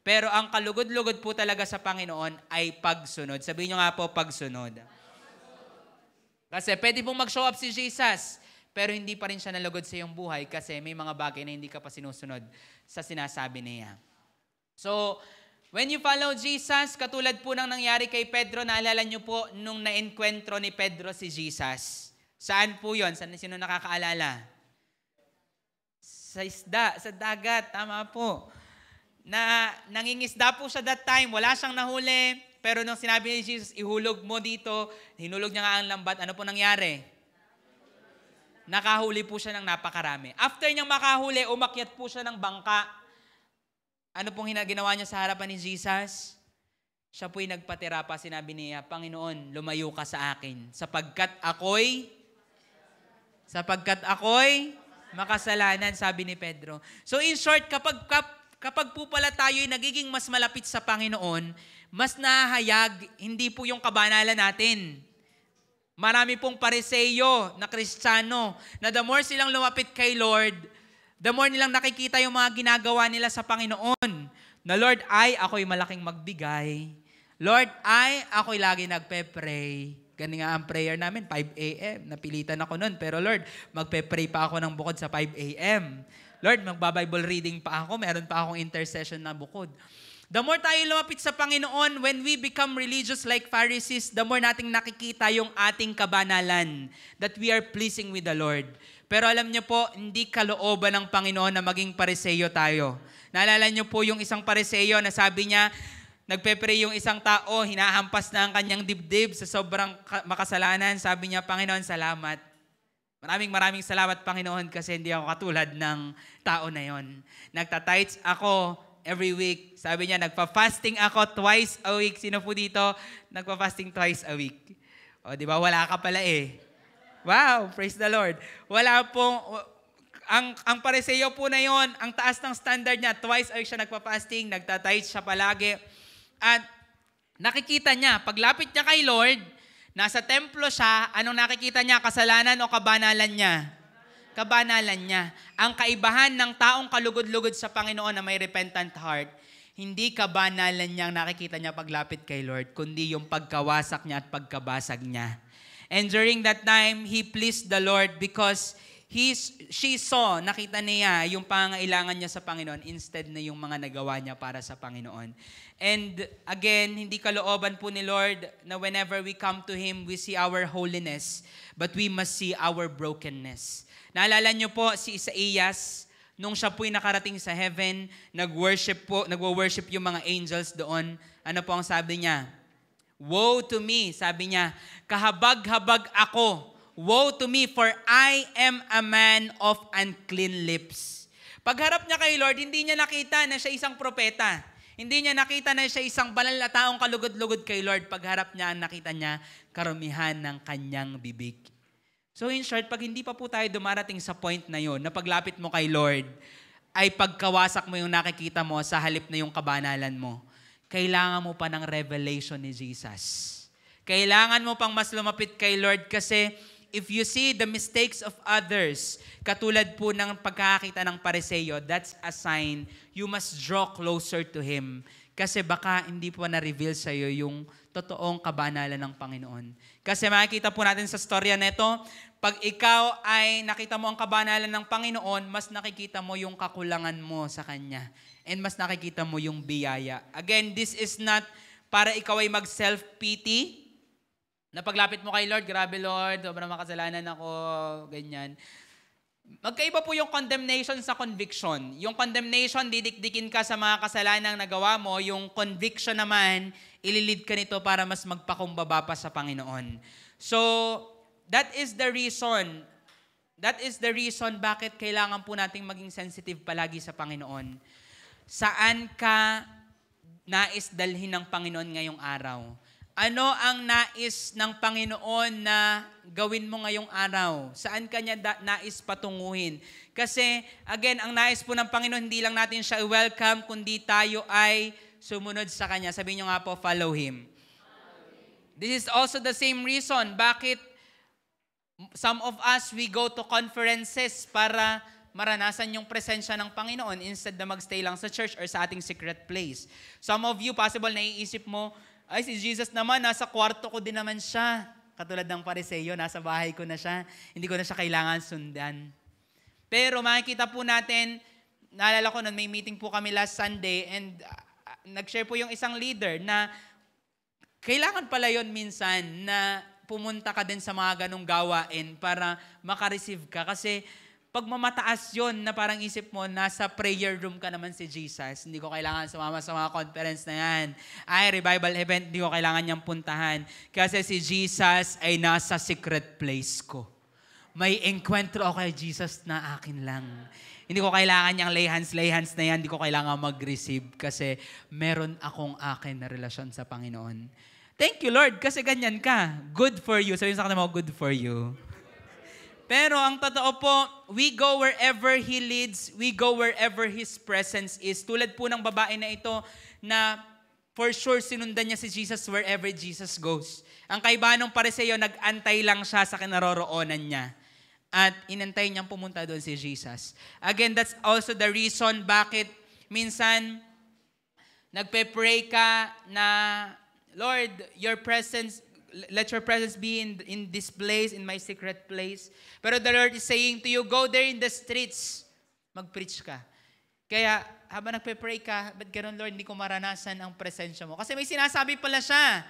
Pero ang kalugod-lugod po talaga sa Panginoon ay pagsunod. Sabihin niyo nga po, pagsunod. Kasi pwede pong mag-show up si Jesus, pero hindi pa rin siya nalugod sa iyong buhay kasi may mga bagay na hindi ka pa sinusunod sa sinasabi niya. So, when you follow Jesus, katulad po ng nangyari kay Pedro, naalala niyo po nung na-enkwentro ni Pedro si Jesus. Saan po yun? Sino nakakaalala? Sa isda, sa dagat, tama po. Nangingisda po siya that time, wala siyang nahuli, pero nung sinabi ni Jesus, ihulog mo dito, hinulog niya nga ang lambat, ano po nangyari? Nakahuli po siya ng napakarami. After niyang makahuli, umakyat po siya ng bangka. Ano pong ginawa niya sa harapan ni Jesus? Siya po'y nagpatira pa, sinabi niya, Panginoon, lumayo ka sa akin, sapagkat ako'y makasalanan, sabi ni Pedro. So in short, kapag po pala tayo'y nagiging mas malapit sa Panginoon, mas nahahayag, hindi po yung kabanalan natin. Marami pong Pariseyo na Kristiyano na the more silang lumapit kay Lord, the more nilang nakikita yung mga ginagawa nila sa Panginoon. Na Lord, ako'y malaking magbigay. Lord, ako'y lagi nagpe-pray. Ganun nga ang prayer namin, 5 a.m. Napilitan ako nun. Pero Lord, magpe-pray pa ako ng bukod sa 5 a.m. Lord, magba-Bible reading pa ako. Meron pa akong intercession na bukod. The more tayo lumapit sa Panginoon, when we become religious like Pharisees, the more nating nakikita yung ating kabanalan, that we are pleasing with the Lord. Pero alam niyo po, hindi kalooban ng Panginoon na maging Pariseyo tayo. Naalala niyo po yung isang Pariseyo na sabi niya, nagpe-pray yung isang tao, hinahampas na ang kanyang dibdib sa sobrang makasalanan. Sabi niya, Panginoon, salamat. Maraming salamat, Panginoon, kasi hindi ako katulad ng tao na yon. Nagtatites ako every week. Sabi niya, nagpa-fasting ako twice a week. Sino po dito? Nagpa-fasting twice a week. O, di ba? Wala ka pala eh. Wow, praise the Lord. Wala pong, ang Pariseyo po na yon, ang taas ng standard niya, twice a week siya nagpa-fasting, nagtatites siya palagi. At nakikita niya, paglapit niya kay Lord, nasa templo siya, anong nakikita niya? Kasalanan o kabanalan niya? Kabanalan niya. Ang kaibahan ng taong kalugod-lugod sa Panginoon na may repentant heart, hindi kabanalan niya ang nakikita niya paglapit kay Lord, kundi yung pagkawasak niya at pagkabasag niya. And during that time, he pleased the Lord because she saw, nakita niya yung pangangailangan niya sa Panginoon instead na yung mga nagawa niya para sa Panginoon. And again, hindi kalooban po ni Lord na whenever we come to Him, we see our holiness, but we must see our brokenness. Naalala niyo po si Isaías, nung siya po'y nakarating sa heaven, nagwo-worship yung mga angels doon. Ano po ang sabi niya? Woe to me, sabi niya, kahabag-habag ako. Woe to me, for I am a man of unclean lips. Pagharap niya kay Lord, hindi niya nakita na siya isang propeta. Hindi niya nakita na siya isang banal na taong kalugod-lugod kay Lord. Pagharap niya, nakita niya karumihan ng kanyang bibig. So in short, pag hindi pa po tayo dumarating sa point na yon, na paglapit mo kay Lord, ay pagkawasak mo yung nakikita mo sa halip na yung kabanalan mo, kailangan mo pa ng revelation ni Jesus. Kailangan mo pang mas lumapit kay Lord kasi if you see the mistakes of others, katulad po ng pagkakita ng Pariseo, that's a sign you must draw closer to Him. Kasi baka hindi po na-reveal sa iyo yung totoong kabanalan ng Panginoon. Kasi makikita po natin sa storya nito, pag ikaw ay nakita mo ang kabanalan ng Panginoon, mas nakikita mo yung kakulangan mo sa Kanya. And mas nakikita mo yung biyaya. Again, this is not para ikaw ay mag-self-pity, na paglapit mo kay Lord, grabe Lord, sobrang makasalanan ako, ganyan. Magkaiba po yung condemnation sa conviction. Yung condemnation, didikdikin ka sa mga kasalanang nagawa mo. Yung conviction naman, ililid ka nito para mas magpakumbaba pa sa Panginoon. So, that is the reason. That is the reason bakit kailangan po nating maging sensitive palagi sa Panginoon. Saan ka nais dalhin ng Panginoon ngayong araw? Ano ang nais ng Panginoon na gawin mo ngayong araw? Saan ka niya nais patunguhin? Kasi, again, ang nais po ng Panginoon, hindi lang natin siya i-welcome, kundi tayo ay sumunod sa Kanya. Sabihin niyo nga po, follow Him. This is also the same reason bakit some of us, we go to conferences para maranasan yung presensya ng Panginoon instead na magstay lang sa church or sa ating secret place. Some of you, possible, naiisip mo, ay, si Jesus naman, nasa kwarto ko din naman siya. Katulad ng Pariseo, nasa bahay ko na siya. Hindi ko na siya kailangan sundan. Pero makikita po natin, naalala ko nun, may meeting po kami last Sunday and nag-share po yung isang leader na kailangan pala yon minsan na pumunta ka din sa mga ganong gawain para makareceive ka. Kasi pag mamataas yon na parang isip mo, nasa prayer room ka naman si Jesus. Hindi ko kailangan sumama sa mga conference na yan. Ay, revival event, hindi ko kailangan niyang puntahan. Kasi si Jesus ay nasa secret place ko. May enkwentro ako kay Jesus na akin lang. Hindi ko kailangan niyang lay hands na yan. Hindi ko kailangan mag-receive kasi meron akong akin na relasyon sa Panginoon. Thank you, Lord, kasi ganyan ka. Good for you. Sabihin sa kanila mo, good for you. Pero ang totoo po, we go wherever He leads, we go wherever His presence is. Tulad po ng babae na ito na for sure sinundan niya si Jesus wherever Jesus goes. Ang kaibahan ng Pariseo, nag-antay lang siya sa kinaroroonan niya. At inantay niyang pumunta doon si Jesus. Again, that's also the reason bakit minsan nagpe-pray ka na, Lord, your presence, let your presence be in this place, in my secret place. Pero the Lord is saying to you, go there in the streets. Mag-preach ka. Kaya habang nagpe-pray ka, ba't ganun, Lord, hindi ko maranasan ang presensya mo? Kasi may sinasabi pala siya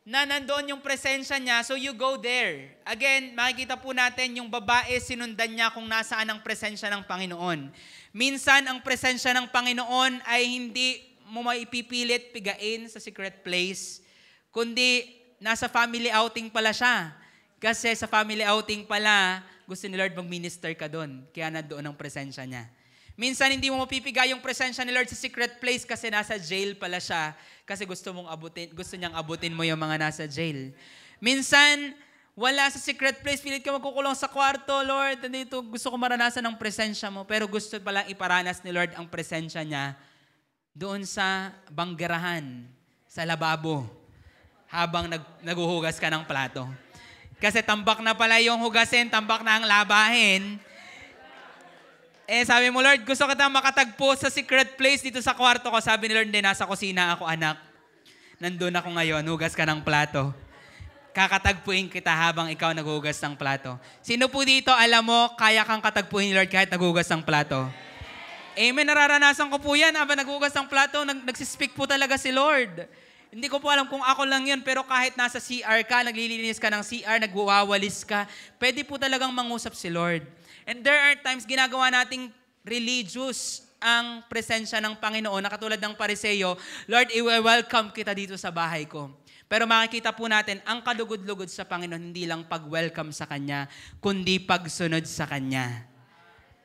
na nandoon yung presensya niya, so you go there. Again, makikita po natin yung babae, sinundan niya kung nasaan ang presensya ng Panginoon. Minsan, ang presensya ng Panginoon ay hindi mo maipipilit pigain sa secret place, kundi nasa family outing pala siya. Kasi sa family outing pala, gusto ni Lord mag-minister ka doon. Kaya nandoon ang presensya niya. Minsan hindi mo mapipigay yung presensya ni Lord sa secret place kasi nasa jail pala siya. Kasi gusto niyang abutin mo yung mga nasa jail. Minsan, wala sa secret place, pilit ka magkukulong sa kwarto, Lord, nandito, gusto ko maranasan ang presensya mo. Pero gusto pala iparanas ni Lord ang presensya niya doon sa banggerahan, sa lababo, habang naguhugas ka ng plato. Kasi tambak na pala yung hugasin, tambak na ang labahin. Sabi mo, Lord, gusto kita makatagpo sa secret place dito sa kwarto ko. Sabi ni Lord, hindi, nasa kusina ako, anak. Nandun ako ngayon, hugas ka ng plato. kakatagpuin kita habang ikaw naghuhugas ng plato. Sino po dito, alam mo, kaya kang katagpuin ni Lord kahit naghuhugas ng plato? Amen, nararanasan ko po yan. Habang naghuhugas ng plato, nagsispeak po talaga si Lord. Hindi ko po alam kung ako lang yun, pero kahit nasa CR ka, naglilinis ka ng CR, nagwawalis ka, pwede po talagang mangusap si Lord. And there are times ginagawa nating religious ang presensya ng Panginoon na katulad ng Pariseo, Lord, i-welcome kita dito sa bahay ko. Pero makikita po natin, ang kalugod-lugod sa Panginoon, hindi lang pag-welcome sa Kanya, kundi pagsunod sa Kanya.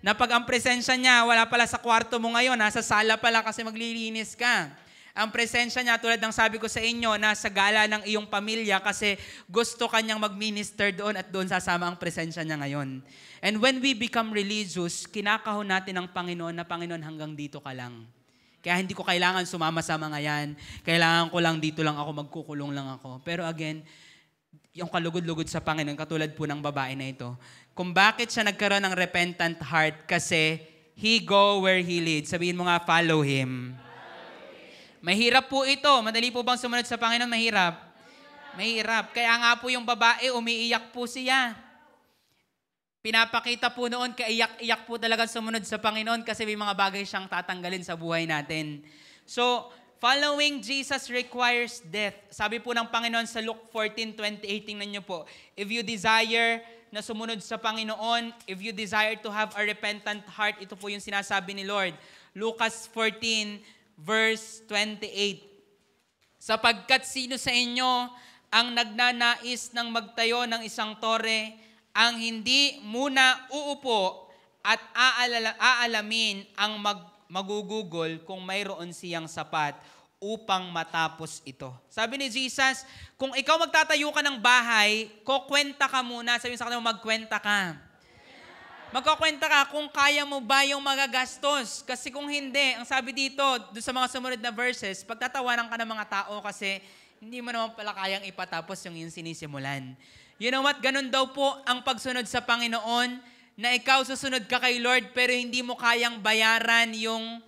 Na pag ang presensya niya, wala pala sa kwarto mo ngayon, nasa sala pala kasi maglilinis ka. Ang presensya niya, tulad ng sabi ko sa inyo, nasa gala ng iyong pamilya kasi gusto kanyang mag-minister doon at doon sasama ang presensya niya ngayon. And when we become religious, kinakahon natin ang Panginoon na Panginoon hanggang dito ka lang. Kaya hindi ko kailangan sumama sa mga yan. Kailangan ko lang dito lang ako, magkukulong lang ako. Pero again, yung kalugod-lugod sa Panginoon, katulad po ng babae na ito, kung bakit siya nagkaroon ng repentant heart, kasi He go where He leads. Sabihin mo nga, follow Him. Mahirap po ito. Madali po bang sumunod sa Panginoon? Mahirap. Mahirap. Kaya nga po yung babae, umiiyak po siya. Pinapakita po noon, kaiyak-iyak po talaga sumunod sa Panginoon kasi may mga bagay siyang tatanggalin sa buhay natin. So, following Jesus requires death. Sabi po ng Panginoon sa Luke 14:28, tingnan niyo po, if you desire na sumunod sa Panginoon, if you desire to have a repentant heart, ito po yung sinasabi ni Lord. Lucas 14, verse 28. Sapagkat sino sa inyo ang nagnanais ng magtayo ng isang tore, ang hindi muna uupo at aalamin ang magugugol kung mayroon siyang sapat upang matapos ito. Sabi ni Jesus, kung ikaw magtatayo ka ng bahay, kukwenta ka muna. Sabi sa kanila, magkwenta ka. Magkakwenta ka kung kaya mo ba yung magagastos. Kasi kung hindi, ang sabi dito, doon sa mga sumunod na verses, pagtatawanan ka ng mga tao kasi hindi mo naman pala kayang ipatapos yung sinisimulan. You know what? Ganun daw po ang pagsunod sa Panginoon, na ikaw susunod ka kay Lord pero hindi mo kayang bayaran yung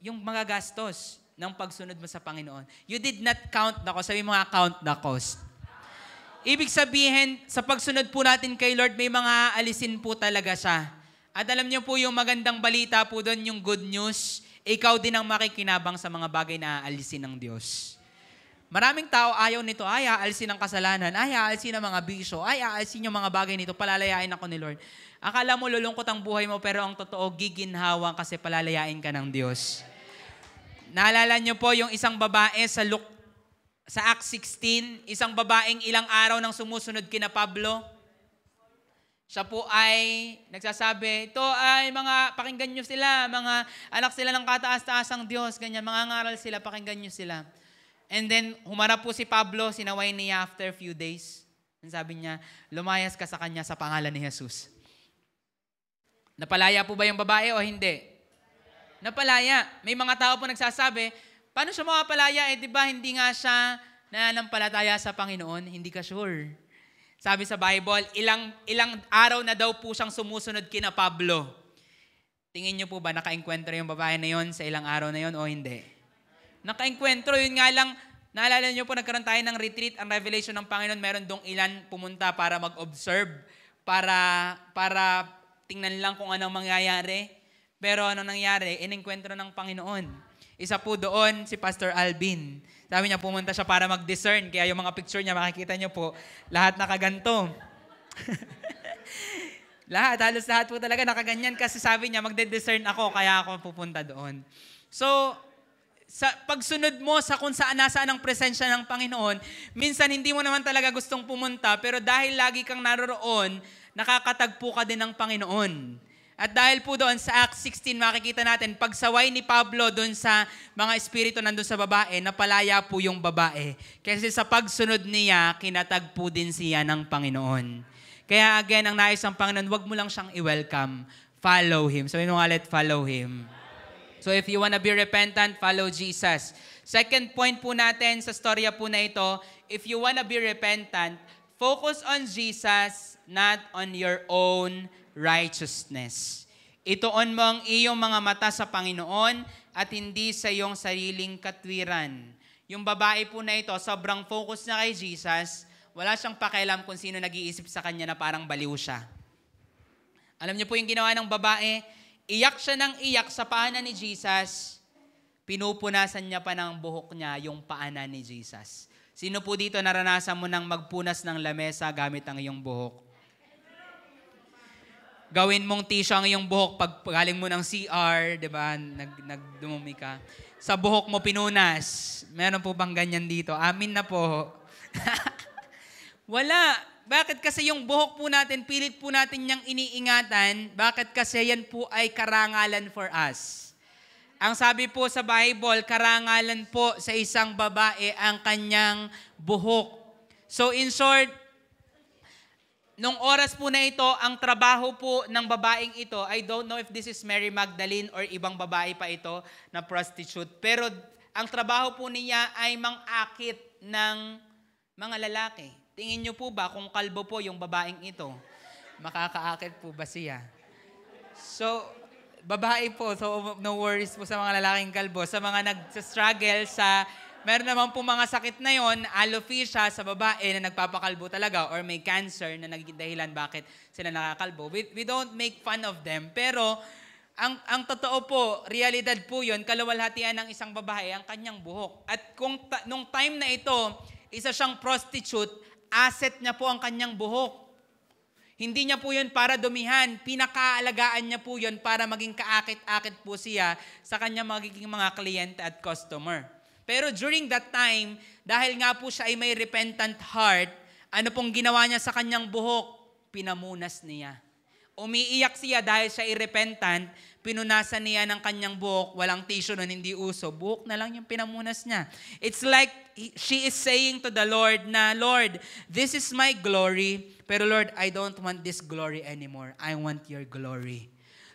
mga gastos ng pagsunod mo sa Panginoon. You did not count the cost. Sabi mo nga, count the cost. Ibig sabihin, sa pagsunod po natin kay Lord, may mga alisin po talaga siya. At alam niyo po yung magandang balita po doon, yung good news, ikaw din ang makikinabang sa mga bagay na aalisin ng Diyos. Maraming tao ayaw nito, ay aalisin ang kasalanan, ay aalisin ang mga bisyo, ay aalisin yung mga bagay nito, palalayain ako ni Lord. Akala mo lulungkot ang buhay mo, pero ang totoo, giginhawa kasi palalayain ka ng Diyos. Naalala niyo po yung isang babae sa Acts 16, isang babaeng ilang araw nang sumusunod kina Pablo. Siya po ay nagsasabi, ito ay mga, pakinggan nyo sila, mga anak sila ng kataas-taasang Diyos, ganyan, mga ngaral sila, pakinggan nyo sila. And then, humarap po si Pablo, sinaway niya after a few days. And sabi niya, lumayas ka sa kanya sa pangalan ni Jesus. Napalaya po ba yung babae o hindi? Napalaya. May mga tao po nagsasabi, paano siya mapapalaya? Di ba hindi nga siya nananampalataya sa Panginoon? Hindi ka sure. Sabi sa Bible, ilang araw na daw po siyang sumusunod kina Pablo. Tingin niyo po ba naka-enkwentro yung babae na yon sa ilang araw na yon o hindi? Naka-enkwentro, yun nga lang, naalala niyo po, nagkaroon tayo ng retreat, ang revelation ng Panginoon, meron dong ilan pumunta para mag-observe, para tingnan lang kung anong mangyayari. Pero anong nangyari? Inengkwentro ng Panginoon. Isa po doon, si Pastor Alvin. Sabi niya, pumunta siya para mag-discern. Kaya yung mga picture niya, makikita niyo po, lahat nakaganto. Halos lahat po talaga nakaganyan. Kasi sabi niya, magde-discern ako, kaya ako pupunta doon. So, sa pagsunod mo sa kung saan nasaan ang presensya ng Panginoon, minsan hindi mo naman talaga gustong pumunta, pero dahil lagi kang naroroon, nakakatagpo ka din ng Panginoon. At dahil po doon sa Acts 16, makikita natin, pagsaway ni Pablo doon sa mga espiritu nandun sa babae, napalaya po yung babae. Kasi sa pagsunod niya, kinatagpo din siya ng Panginoon. Kaya again, ang nais ng Panginoon, wag mo lang siyang i-welcome. Follow Him. So yun nga, let's follow Him. So if you wanna be repentant, follow Jesus. Second point po natin sa storya po na ito, if you wanna be repentant, focus on Jesus, not on your own righteousness. Ituon mo ang iyong mga mata sa Panginoon at hindi sa iyong sariling katwiran. yung babae po na ito, sobrang focus na kay Jesus, wala siyang pakialam kung sino nag-iisip sa kanya na parang baliw siya. Alam niyo po yung ginawa ng babae? Iyak siya ng iyak sa paanan ni Jesus. Pinupunasan niya pa ng buhok niya yung paanan ni Jesus. Sino po dito naranasan mo nang magpunas ng lamesa gamit ang iyong buhok? Gawin mong tissue ang iyong buhok pag galing mo ng CR, di ba? Nagdumumi ka. Sa buhok mo pinunas. Meron po bang ganyan dito? Amin na po. Wala. Bakit? Kasi yung buhok po natin, pilit po natin niyang iniingatan. Bakit? Kasi yan po ay karangalan for us. Ang sabi po sa Bible, karangalan po sa isang babae ang kanyang buhok. So in short, nung oras po na ito, ang trabaho po ng babaeng ito, I don't know if this is Mary Magdalene or ibang babae pa ito na prostitute, pero ang trabaho po niya ay mang-akit ng mga lalaki. Tingin niyo po ba kung kalbo po yung babaeng ito? Makakaakit po ba siya? So, babae po, so no worries po sa mga lalaking kalbo. Sa mga nag-struggle sa meron naman po mga sakit na yon, alopecia sa babae na nagpapakalbo talaga or may cancer na nagiging dahilan bakit sila nakakalbo. We don't make fun of them. Pero ang totoo po, realidad po yon, kaluwalhatian ng isang babae ang kanyang buhok. At kung nung time na ito, isa siyang prostitute, asset niya po ang kanyang buhok. Hindi niya po yun para dumihan. Pinakaalagaan niya po yun para maging kaakit-akit po siya sa kanyang magiging mga kliyente at customer. Pero during that time, dahil nga po siya ay may repentant heart, ano pong ginawa niya sa kanyang buhok? Pinamunas niya. Umiiyak siya dahil siya ay repentant, pinunasan niya ng kanyang buhok, walang tissue nun, hindi uso, buhok na lang yung pinamunas niya. It's like she is saying to the Lord na, Lord, this is my glory, pero Lord, I don't want this glory anymore. I want your glory.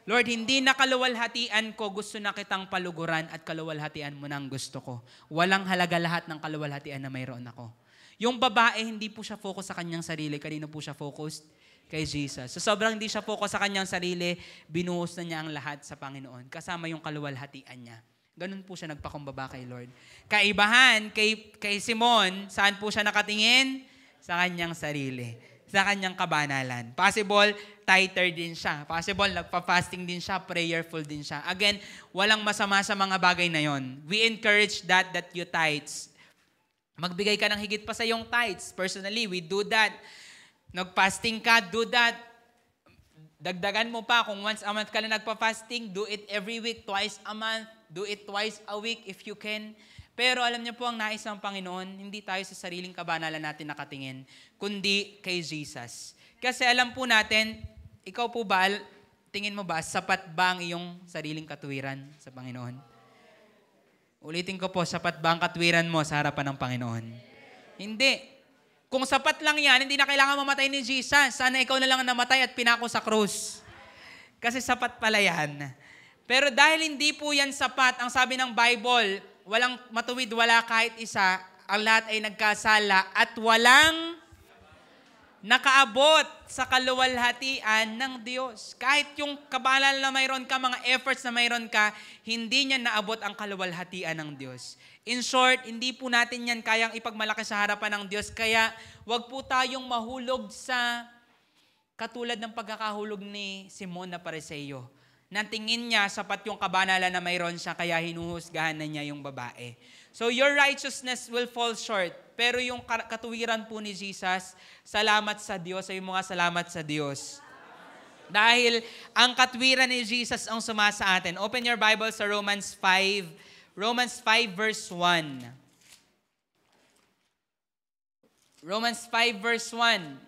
Lord, hindi na kaluwalhatian ko, gusto na kitang paluguran at kaluwalhatian mo na ang gusto ko. Walang halaga lahat ng kaluwalhatian na mayroon ako. Yung babae, hindi po siya focus sa kanyang sarili. Kanino po siya focused? Kay Jesus. So sobrang hindi siya focus sa kanyang sarili, binuhos na niya ang lahat sa Panginoon. Kasama yung kaluwalhatian niya. Ganun po siya nagpakumbaba kay Lord. Kaibahan kay Simon, saan po siya nakatingin? Sa kanyang sarili. Sa kanyang kabanalan. Possible, tither din siya. Possible, nagpa-fasting din siya, prayerful din siya. Again, walang masama sa mga bagay na yon. We encourage that you tithes. Magbigay ka ng higit pa sa iyong tithes. Personally, we do that. Nag-fasting ka, do that. Dagdagan mo pa, kung once a month ka na nagpa-fasting, do it every week, twice a month, do it twice a week if you can. Pero alam niyo po ang nais ng Panginoon, hindi tayo sa sariling kabanalan natin nakatingin, kundi kay Jesus. Kasi alam po natin, ikaw po ba, tingin mo ba, sapat ba ang iyong sariling katuwiran sa Panginoon? Ulitin ko po, sapat ba ang katuwiran mo sa harapan ng Panginoon? Hindi. Kung sapat lang yan, hindi na kailangan mamatay ni Jesus. Sana ikaw na lang namatay at pinako sa krus. Kasi sapat pala yan. Pero dahil hindi po yan sapat, ang sabi ng Bible, walang matuwid, wala kahit isa, ang lahat ay nagkasala at walang nakaabot sa kaluwalhatian ng Diyos. Kahit yung kabanalan na mayroon ka, mga efforts na mayroon ka, hindi niya naabot ang kaluwalhatian ng Diyos. In short, hindi po natin yan kayang ipagmalaki sa harapan ng Diyos, kaya wag po tayong mahulog sa katulad ng pagkakahulog ni Simon na Pariseo. Na tingin niya sapat yung kabanalan na mayroon siya, kaya hinuhusgahan na niya yung babae. So your righteousness will fall short. Pero yung katuwiran po ni Jesus, salamat sa Diyos. Sabi mo nga, salamat sa Diyos. Dahil ang katuwiran ni Jesus ang sumasa atin. Open your Bible sa Romans 5. Romans 5 verse 1. Romans 5 verse 1.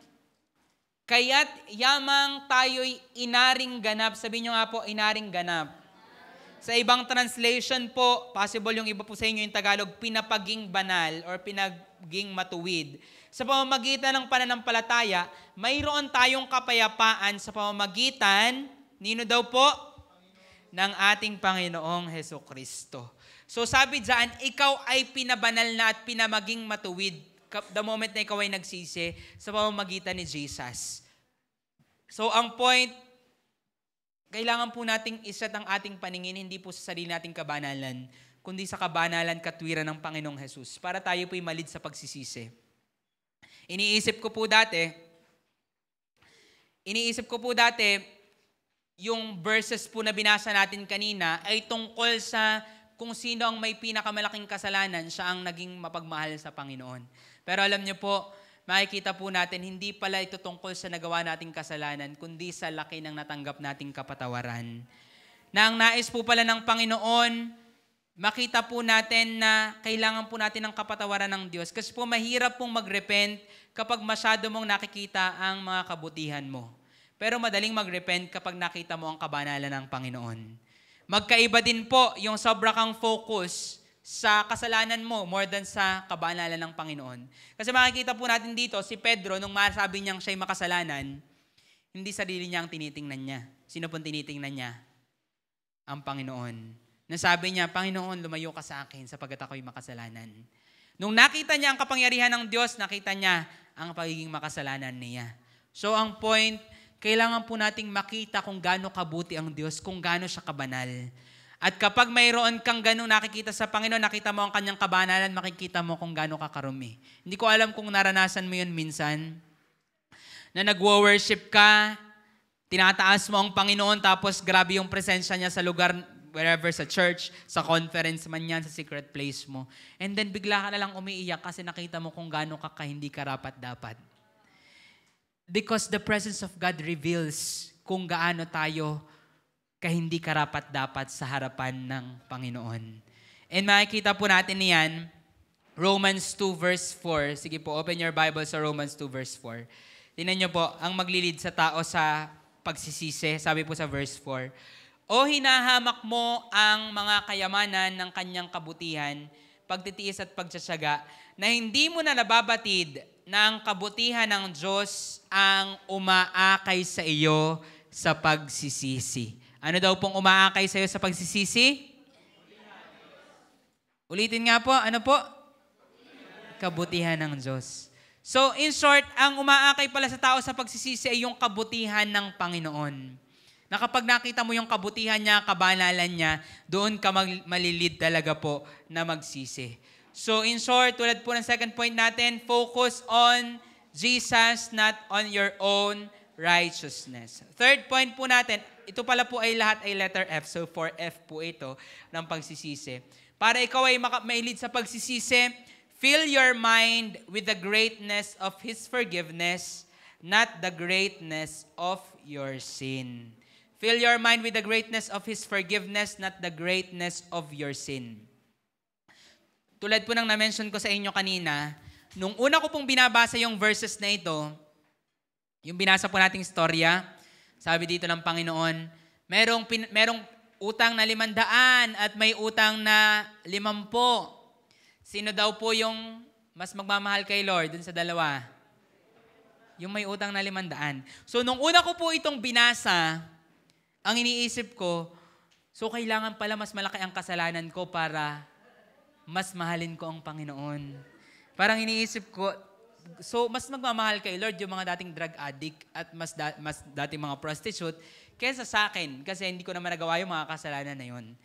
Kaya't yamang tayo'y inaring ganap. Sabihin nyo nga po, inaring ganap. Sa ibang translation po, possible yung iba po sa inyo yung Tagalog, pinapaging banal or pinaging matuwid. Sa pamamagitan ng pananampalataya, mayroon tayong kapayapaan sa pamamagitan, nino daw po? Ng ating Panginoong Hesukristo. So sabi dyan, ikaw ay pinabanal na at pinamaging matuwid the moment na ikaw ay nagsisi sa pamamagitan ni Jesus. So ang point, kailangan po nating iset ang ating paningin hindi po sa sarili nating kabanalan, kundi sa kabanalan katwiran ng Panginoong Jesus para tayo po'y malid sa pagsisisi. Iniisip ko po dati, yung verses po na binasa natin kanina ay tungkol sa kung sino ang may pinakamalaking kasalanan, siya ang naging mapagmahal sa Panginoon. Pero alam niyo po, makikita po natin, hindi pala ito tungkol sa nagawa nating kasalanan, kundi sa laki ng natanggap nating kapatawaran. Na ang nais po pala ng Panginoon, makita po natin na kailangan po natin ng kapatawaran ng Diyos. Kasi po mahirap pong mag-repent kapag masyado mong nakikita ang mga kabutihan mo. Pero madaling mag-repent kapag nakita mo ang kabanalan ng Panginoon. Magkaiba din po yung sobra kang focus sa kasalanan mo more than sa kabanalan ng Panginoon. Kasi makikita po natin dito, si Pedro, nung masabi niyang siya'y makasalanan, hindi sarili niya ang tinitingnan niya. Sino pong tinitingnan niya? Ang Panginoon. Nasabi niya, Panginoon, lumayo ka sa akin sapagkat ako'y makasalanan. Nung nakita niya ang kapangyarihan ng Diyos, nakita niya ang pagiging makasalanan niya. So ang point, kailangan po nating makita kung gaano kabuti ang Diyos, kung gaano siya kabanal. At kapag mayroon kang ganun nakikita sa Panginoon, nakita mo ang kanyang kabanalan, makikita mo kung gaano kakarumi. Hindi ko alam kung naranasan mo yun minsan, na nagwo-worship ka, tinataas mo ang Panginoon, tapos grabe yung presensya niya sa lugar, wherever, sa church, sa conference man yan, sa secret place mo. And then bigla ka na lang umiiyak kasi nakita mo kung gaano ka hindi karapat-dapat. Because the presence of God reveals kung gaano tayo hindi karapat-dapat sa harapan ng Panginoon. And makikita po natin niyan, Romans 2 verse 4. Sige po, open your Bible sa Romans 2 verse 4. Tingnan niyo po, ang maglilid sa tao sa pagsisisi, sabi po sa verse 4, O hinahamak mo ang mga kayamanan ng kanyang kabutihan, pagtitiis at pagtsatsaga, na hindi mo na nababatid na ang kabutihan ng Diyos ang umaakay sa iyo sa pagsisisi. Ano daw pong umaakay sa iyo sa pagsisisi? Ulitin nga po, ano po? Kabutihan ng Diyos. So in short, ang umaakay pala sa tao sa pagsisisi ay yung kabutihan ng Panginoon. Na kapag nakita mo yung kabutihan niya, kabanalan niya, doon ka malilid talaga po na magsisi. So in short, tulad po ng second point natin, focus on Jesus, not on your own righteousness. Third point po natin, ito pala po ay lahat ay letter F. So for F po ito ng pagsisisi. Para ikaw ay mailid sa pagsisisi, fill your mind with the greatness of His forgiveness, not the greatness of your sin. Fill your mind with the greatness of His forgiveness, not the greatness of your sin. Tulad po ng na-mention ko sa inyo kanina, nung una ko pong binabasa yung verses na ito, yung binasa po nating storya, sabi dito ng Panginoon, merong utang na 500 at may utang na 50. Sino daw po yung mas magmamahal kay Lord dun sa dalawa? Yung may utang na 500. So nung una ko po itong binasa, ang iniisip ko, so kailangan pala mas malaki ang kasalanan ko para mas mahalin ko ang Panginoon. Parang iniisip ko, so mas magmamahal kay Lord yung mga dating drug addict at mas dating mga prostitute kaysa sa akin kasi hindi ko naman nagawa yung mga kasalanan na yun.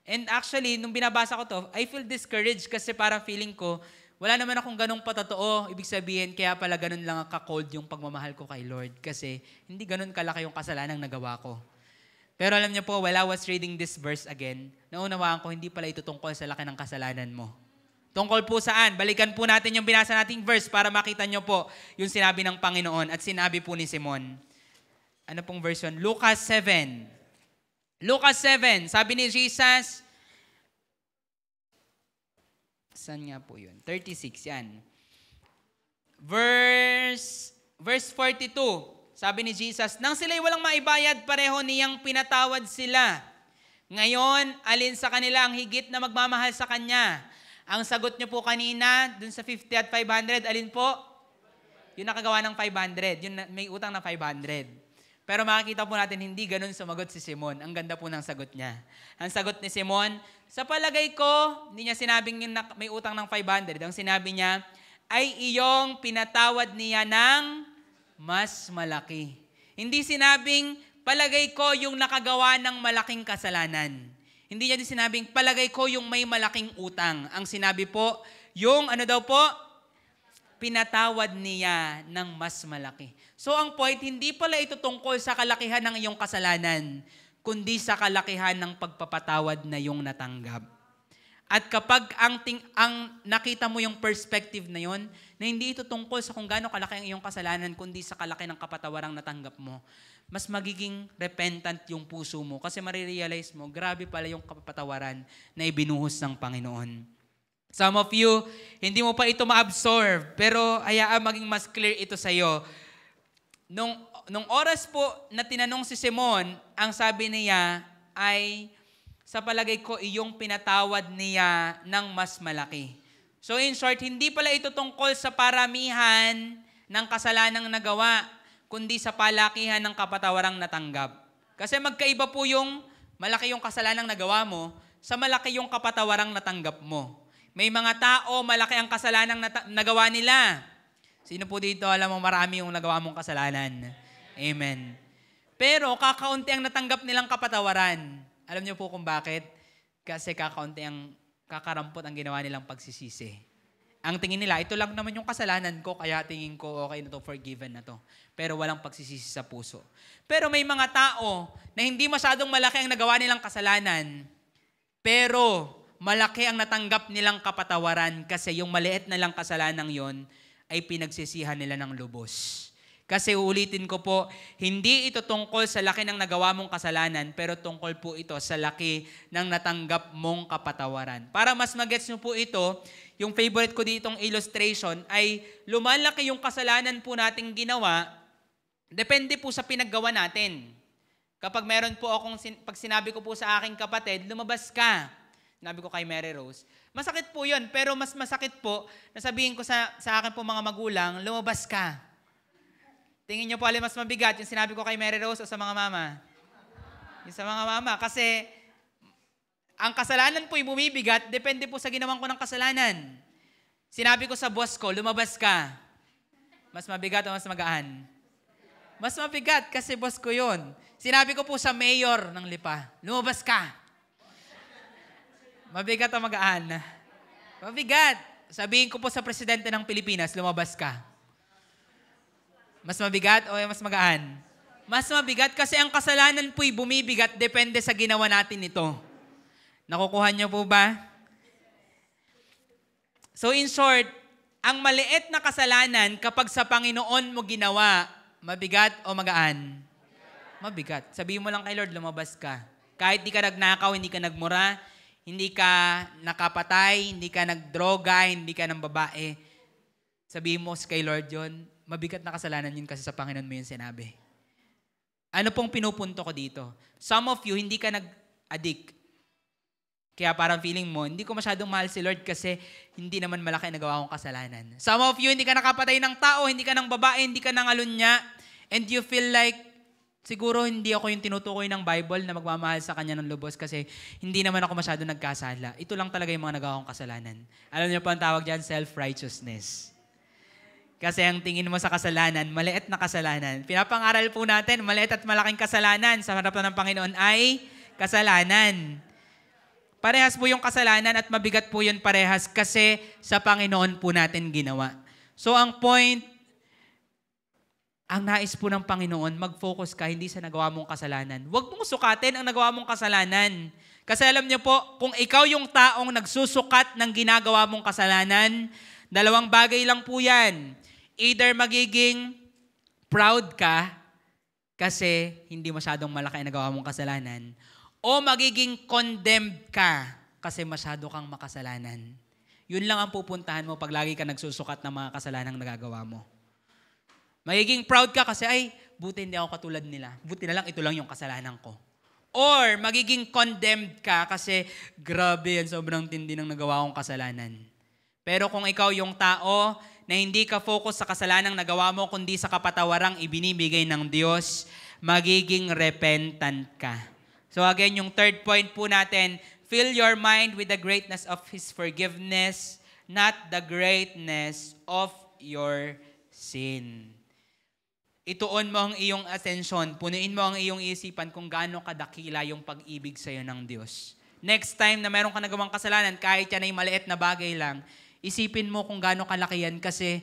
And actually, nung binabasa ko to, I feel discouraged kasi parang feeling ko, wala naman akong ganong patotoo. Ibig sabihin, kaya pala ganun lang ka-cold yung pagmamahal ko kay Lord kasi hindi ganun kalaki yung kasalanang nagawa ko. Pero alam niyo po, while I was reading this verse again, naunawaan ko, hindi pala ito tungkol sa laki ng kasalanan mo. Tungkol po saan? Balikan po natin yung binasa nating verse para makita niyo po yung sinabi ng Panginoon at sinabi po ni Simon. Ano pong verse yun? Lucas 7. Lucas 7, sabi ni Jesus, saan nga po yun? 36, yan. Verse 42. Sabi ni Jesus, nang sila'y walang maibayad, pareho niyang pinatawad sila. Ngayon, alin sa kanila ang higit na magmamahal sa Kanya? Ang sagot niyo po kanina, dun sa 50 at 500, alin po? Yung nakagawa ng 500, yung may utang na 500. Pero makikita po natin, hindi ganun sumagot si Simon. Ang ganda po ng sagot niya. Ang sagot ni Simon, sa palagay ko, hindi niya sinabing yung may utang ng 500. Ang sinabi niya, ay iyong pinatawad niya ng mas malaki. Hindi sinabing, palagay ko yung nakagawa ng malaking kasalanan. Hindi niya din sinabing, palagay ko yung may malaking utang. Ang sinabi po, yung ano daw po? Pinatawad niya ng mas malaki. So ang point, hindi pala ito tungkol sa kalakihan ng iyong kasalanan, kundi sa kalakihan ng pagpapatawad na iyong natanggap. At kapag ang nakita mo yung perspective na yon, na hindi ito tungkol sa kung gaano kalaki ang iyong kasalanan, kundi sa kalaki ng kapatawarang natanggap mo, mas magiging repentant yung puso mo kasi marirealize mo, grabe pala yung kapatawaran na ibinuhos ng Panginoon. Some of you, hindi mo pa ito ma-absorb, pero hayaan maging mas clear ito sa iyo. Nung oras po na tinanong si Simon, ang sabi niya ay, sa palagay ko, iyong pinatawad niya ng mas malaki. So in short, hindi pala ito tungkol sa paramihan ng kasalanang nagawa, kundi sa palakihan ng kapatawarang natanggap. Kasi magkaiba po yung malaki yung kasalanang nagawa mo sa malaki yung kapatawarang natanggap mo. May mga tao, malaki ang kasalanang nagawa nila. Sino po dito, alam mo, marami yung nagawa mong kasalanan? Amen. Pero kakaunti ang natanggap nilang kapatawaran. Alam niyo po kung bakit? Kasi kakarampot ang ginawa nilang pagsisisi. Ang tingin nila, ito lang naman yung kasalanan ko, kaya tingin ko okay na to, forgiven na to. Pero walang pagsisisi sa puso. Pero may mga tao na hindi masyadong malaki ang nagawa nilang kasalanan, pero malaki ang natanggap nilang kapatawaran kasi yung maliit na lang kasalanang yon ay pinagsisihan nila ng lubos. Kasi uulitin ko po, hindi ito tungkol sa laki ng nagawa mong kasalanan, pero tungkol po ito sa laki ng natanggap mong kapatawaran. Para mas magets nyo po ito, yung favorite ko ditong illustration ay lumalaki yung kasalanan po nating ginawa, depende po sa pinaggawa natin. Kapag meron po akong, pag sinabi ko po sa aking kapatid, lumabas ka, sinabi ko kay Mary Rose, masakit po yun, pero mas masakit po, nasabihin ko sa akin po mga magulang, lumabas ka. Tingin nyo po alin mas mabigat, yung sinabi ko kay Mary Rose o sa mga mama? Yung sa mga mama. Kasi ang kasalanan po'y bumibigat, depende po sa ginawan ko ng kasalanan. Sinabi ko sa boss ko, lumabas ka. Mas mabigat o mas magaan? Mas mabigat kasi boss ko yun. Sinabi ko po sa mayor ng Lipa, lumabas ka. Mabigat o magaan? Mabigat. Sabihin ko po sa presidente ng Pilipinas, lumabas ka. Mas mabigat o mas magaan? Mas mabigat kasi ang kasalanan po'y bumibigat, depende sa ginawa natin ito. Nakukuha niyo po ba? So in short, ang maliit na kasalanan kapag sa Panginoon mo ginawa, mabigat o magaan? Mabigat. Sabihin mo lang kay Lord, lumabas ka. Kahit di ka nagnakaw, hindi ka nagmura, hindi ka nakapatay, hindi ka nagdroga, hindi ka ng babae. Sabihin mo kay Lord yun, mabigat na kasalanan yun kasi sa Panginoon mo yun sinabi. Ano pong pinupunto ko dito? Some of you, hindi ka nag-addict. Kaya parang feeling mo, hindi ko masyadong mahal si Lord kasi hindi naman malaki nagawa kong kasalanan. Some of you, hindi ka nakapatay ng tao, hindi ka ng babae, hindi ka ng alunya, and you feel like, siguro hindi ako yung tinutukoy ng Bible na magmamahal sa Kanya ng lubos kasi hindi naman ako masyado nagkasala. Ito lang talaga yung mga nagawa kong kasalanan. Alam niyo po ang tawag dyan, self-righteousness. Kasi ang tingin mo sa kasalanan, maliit na kasalanan. Pinapangaral po natin, maliit at malaking kasalanan sa harapan ng Panginoon ay kasalanan. Parehas po yung kasalanan at mabigat po yun parehas kasi sa Panginoon po natin ginawa. So ang point, ang nais po ng Panginoon, mag-focus ka hindi sa nagawa mong kasalanan. Huwag mong sukatin ang nagawa mong kasalanan. Kasi alam niyo po, kung ikaw yung taong nagsusukat ng ginagawa mong kasalanan, dalawang bagay lang po yan. Either magiging proud ka kasi hindi masyadong malaki ang nagawa mong kasalanan, o magiging condemned ka kasi masyado kang makasalanan. Yun lang ang pupuntahan mo pag lagi ka nagsusukat ng mga kasalanang nagagawa mo. Magiging proud ka kasi, ay, buti hindi ako katulad nila. Buti na lang, ito lang yung kasalanan ko. Or, magiging condemned ka kasi, grabe yan, sobrang tindi ng nagawa kong kasalanan. Pero kung ikaw yung tao na hindi ka focus sa kasalanang nagawa mo, kundi sa kapatawarang ibinibigay ng Diyos, magiging repentant ka. So again, yung third point po natin, fill your mind with the greatness of His forgiveness, not the greatness of your sin. Ituon mo ang iyong atensyon, punuin mo ang iyong isipan kung gaano kadakila yung pag-ibig sa iyo ng Diyos. next time na meron ka nagawang kasalanan, kahit yan ay maliit na bagay lang, isipin mo kung gaano kalaki yan kasi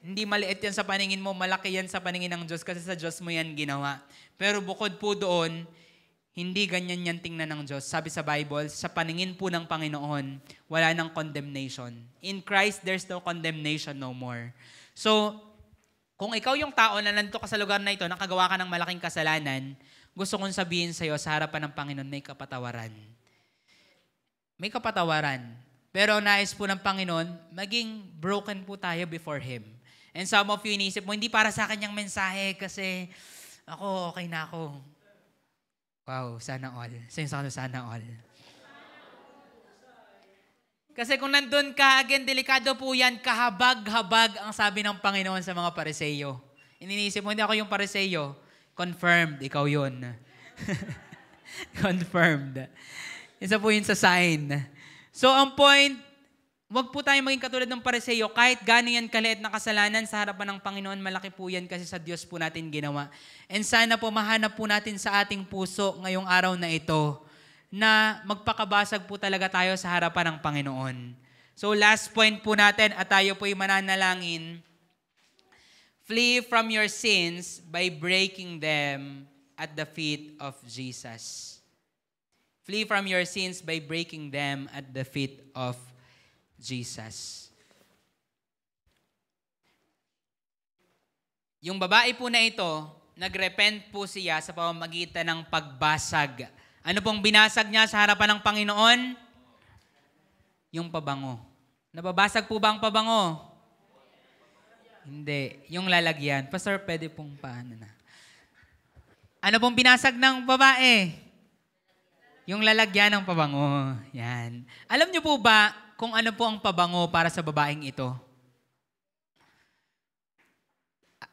hindi maliit yan sa paningin mo, malaki yan sa paningin ng Diyos kasi sa Diyos mo yan ginawa. Pero bukod po doon, hindi ganyan yan tingnan ng Diyos. Sabi sa Bible, sa paningin po ng Panginoon, wala nang condemnation. In Christ, there's no condemnation no more. So, kung ikaw yung tao na nandito ka sa lugar na ito, nakagawa ka ng malaking kasalanan, gusto kong sabihin sa'yo sa harapan ng Panginoon, may kapatawaran. May kapatawaran. Pero nais po ng Panginoon, maging broken po tayo before Him. And some of you inisip mo, hindi para sa akin yung mensahe kasi ako, okay na ako. Wow, sana all. Sana all. Kasi kung nandun ka, again, delikado po yan, kahabag-habag ang sabi ng Panginoon sa mga Pariseyo. Iniisip mo, hindi ako yung Pariseyo. Confirmed, ikaw yun. Confirmed. Isa po yun sa sign. So, ang point, wag po tayo maging katulad ng Pariseyo. Kahit gano'n yan kaliit na kasalanan sa harapan ng Panginoon, malaki po yan kasi sa Diyos po natin ginawa. And sana po mahanap po natin sa ating puso ngayong araw na ito na magpakabasag po talaga tayo sa harapan ng Panginoon. So last point po natin at tayo po'y mananalangin. Flee from your sins by breaking them at the feet of Jesus. Flee from your sins by breaking them at the feet of Jesus. Yung babae po na ito, nagrepent po siya sa pamamagitan ng pagbasag. Ano pong binasag niya sa harapan ng Panginoon? Yung pabango. Nababasag po ba ang pabango? Hindi. Yung lalagyan. Pastor, pwede pong paano na. Ano pong binasag ng babae? Yung lalagyan ng pabango. Yan. Alam niyo po ba kung ano po ang pabango para sa babaeng ito?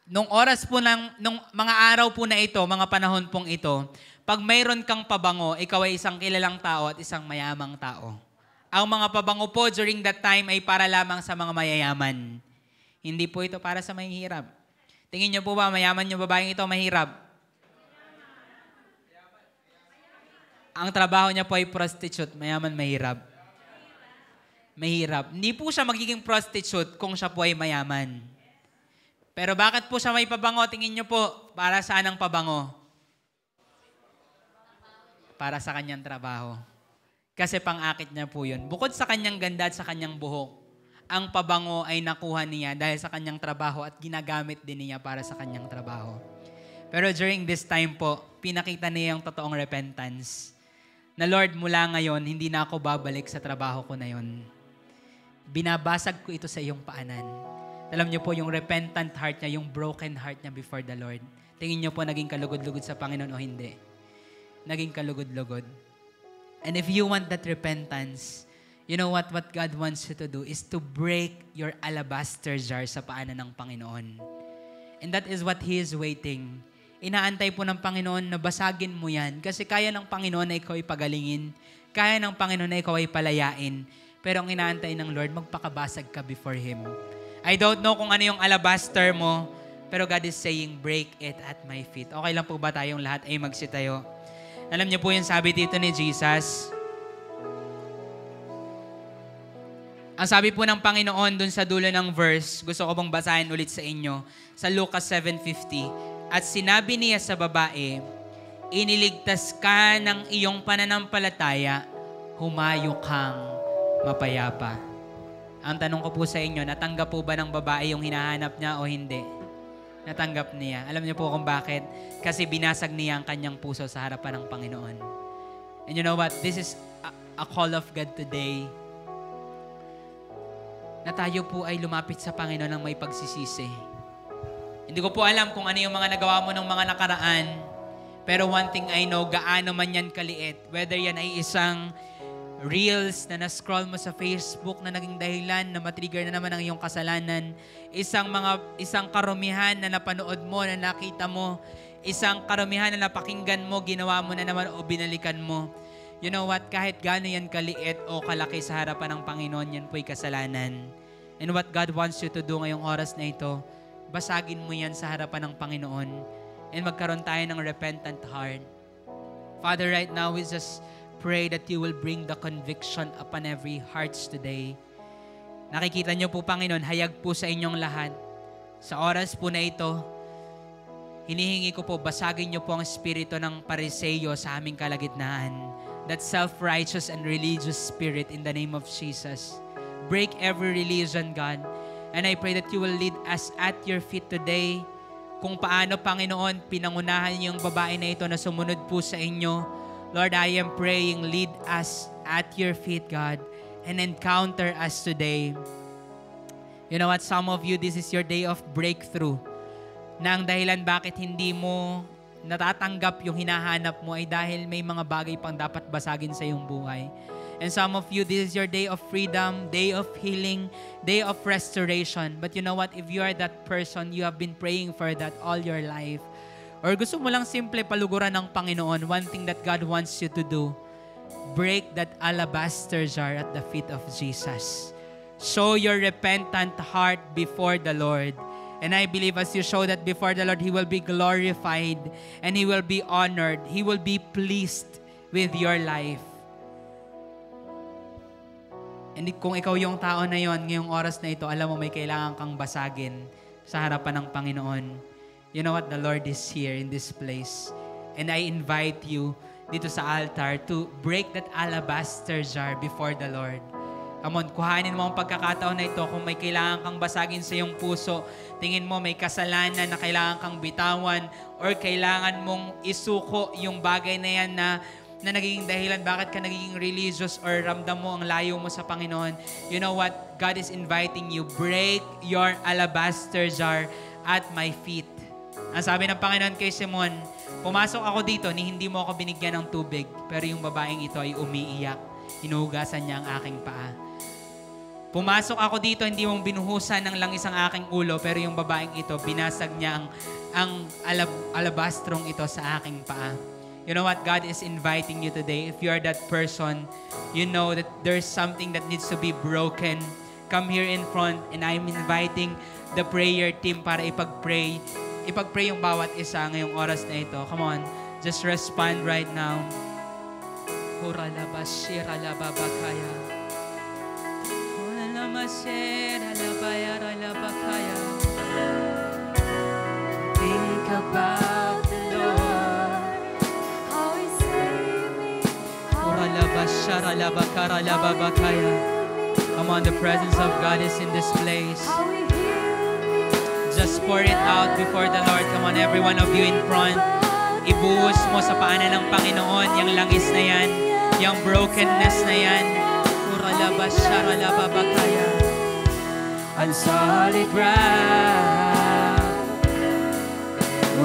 Nung oras po nung mga araw po na ito, mga panahon pong ito, pag mayroon kang pabango, ikaw ay isang kilalang tao at isang mayamang tao. Ang mga pabango po during that time ay para lamang sa mga mayayaman. Hindi po ito para sa mahihirap. Tingin niyo po ba, mayaman yung babaeng ito, mahirap? Ang trabaho niya po ay prostitute, mayaman, mahirap. Mahirap. Hindi po siya magiging prostitute kung siya po ay mayaman. Pero bakit po siya may pabango? Tingin niyo po, para saan ang pabango? Para sa kanyang trabaho. Kasi pang-akit niya po yun. Bukod sa kanyang ganda at sa kanyang buhok, ang pabango ay nakuha niya dahil sa kanyang trabaho at ginagamit din niya para sa kanyang trabaho. Pero during this time po, pinakita niya yung totoong repentance. Na Lord, mula ngayon, hindi na ako babalik sa trabaho ko na yun. Binabasag ko ito sa iyong paanan. Alam niyo po, yung repentant heart niya, yung broken heart niya before the Lord. Tingin niyo po, naging kalugod-lugod sa Panginoon o hindi? Naging kalugod-lugod. And if you want that repentance, you know what God wants you to do is to break your alabaster jar sa paanan ng Panginoon. And that is what He is waiting. Inaantay po ng Panginoon na basagin mo yan kasi kaya ng Panginoon na ikaw ay pagalingin. Kaya ng Panginoon na ikaw ay palayain. Pero ang inaantay ng Lord, magpakabasag ka before Him. I don't know kung ano yung alabaster mo, pero God is saying, break it at my feet. Okay lang po ba tayong lahat ay magsitayo? Alam niyo po yung sabi dito ni Jesus. Ang sabi po ng Panginoon dun sa dulo ng verse, gusto ko pong basahin ulit sa inyo, sa Lucas 7:50. At sinabi niya sa babae, iniligtas ka ng iyong pananampalataya, humayo kang mapayapa. Ang tanong ko po sa inyo, natanggap po ba ng babae yung hinahanap niya o hindi? Natanggap niya. Alam niyo po kung bakit? Kasi binasag niya ang kanyang puso sa harapan ng Panginoon. And you know what? This is a call of God today na tayo po ay lumapit sa Panginoon ng may pagsisisi. Hindi ko po alam kung ano yung mga nagawa mo ng mga nakaraan, pero one thing I know, gaano man yan kaliit, whether yan ay isang reels na na-scroll mo sa Facebook na naging dahilan na matrigger na naman ang iyong kasalanan, isang karumihan na napanood mo, na nakita mo, isang karumihan na napakinggan mo, ginawa mo na naman o binalikan mo. You know what? Kahit gaano yan kaliit o kalaki sa harapan ng Panginoon, yan po'y kasalanan. And what God wants you to do ngayong oras na ito, basagin mo yan sa harapan ng Panginoon and magkaroon tayo ng repentant heart. Father, right now we just pray that you will bring the conviction upon every hearts today. Nakikita niyo po, Panginoon, hayag po sa inyong lahat. Sa oras po na ito, hinihingi ko po, basagin niyo po ang espiritu ng Pariseyo sa aming kalagitnaan. That self-righteous and religious spirit in the name of Jesus. Break every religion, God. And I pray that you will lead us at your feet today. Kung paano, Panginoon, pinangunahan niyo yung babae na ito na sumunod po sa inyo. Lord, I am praying, lead us at your feet, God, and encounter us today. You know what? Some of you, this is your day of breakthrough. Na ang dahilan bakit hindi mo natatanggap yung hinahanap mo ay dahil may mga bagay pang dapat basagin sa iyong buhay. And some of you, this is your day of freedom, day of healing, day of restoration. But you know what? If you are that person, you have been praying for that all your life. Or gusto mo lang simple paluguran ng Panginoon, one thing that God wants you to do, break that alabaster jar at the feet of Jesus. Show your repentant heart before the Lord. And I believe as you show that before the Lord, He will be glorified and He will be honored. He will be pleased with your life. And kung ikaw yung tao na yon, ngayong oras na ito, alam mo may kailangan kang basagin sa harapan ng Panginoon. You know what? The Lord is here in this place. And I invite you dito sa altar to break that alabaster jar before the Lord. Come on, kuhanin mo ang pagkakataon na ito. Kung may kailangan kang basagin sa iyong puso, tingin mo may kasalanan na kailangan kang bitawan or kailangan mong isuko yung bagay na yan na nagiging dahilan bakit ka nagiging religious or ramdam mo ang layo mo sa Panginoon. You know what? God is inviting you, break your alabaster jar at my feet. Ang sabi ng Panginoon kay Simon, pumasok ako dito ni hindi mo ako binigyan ng tubig, pero yung babaeng ito ay umiiyak. Hinuhugasan niya ang aking paa. Pumasok ako dito, hindi mong binuhusan ng langis ang aking ulo, pero yung babaeng ito, binasag niya ang alabastrong ito sa aking paa. You know what? God is inviting you today. If you are that person, you know that there's something that needs to be broken. Come here in front and I'm inviting the prayer team para ipag-pray yung bawat isa ngayong oras na ito. Come on, just respond right now. Think about the Lord, how He saved me, Come on, the presence of God is in this place. Just pour it out before the Lord. Come on, every one of you in front. Ibuhos mo sa paanan ng Panginoon yung langis na yan, yung brokenness na yan. On solid ground.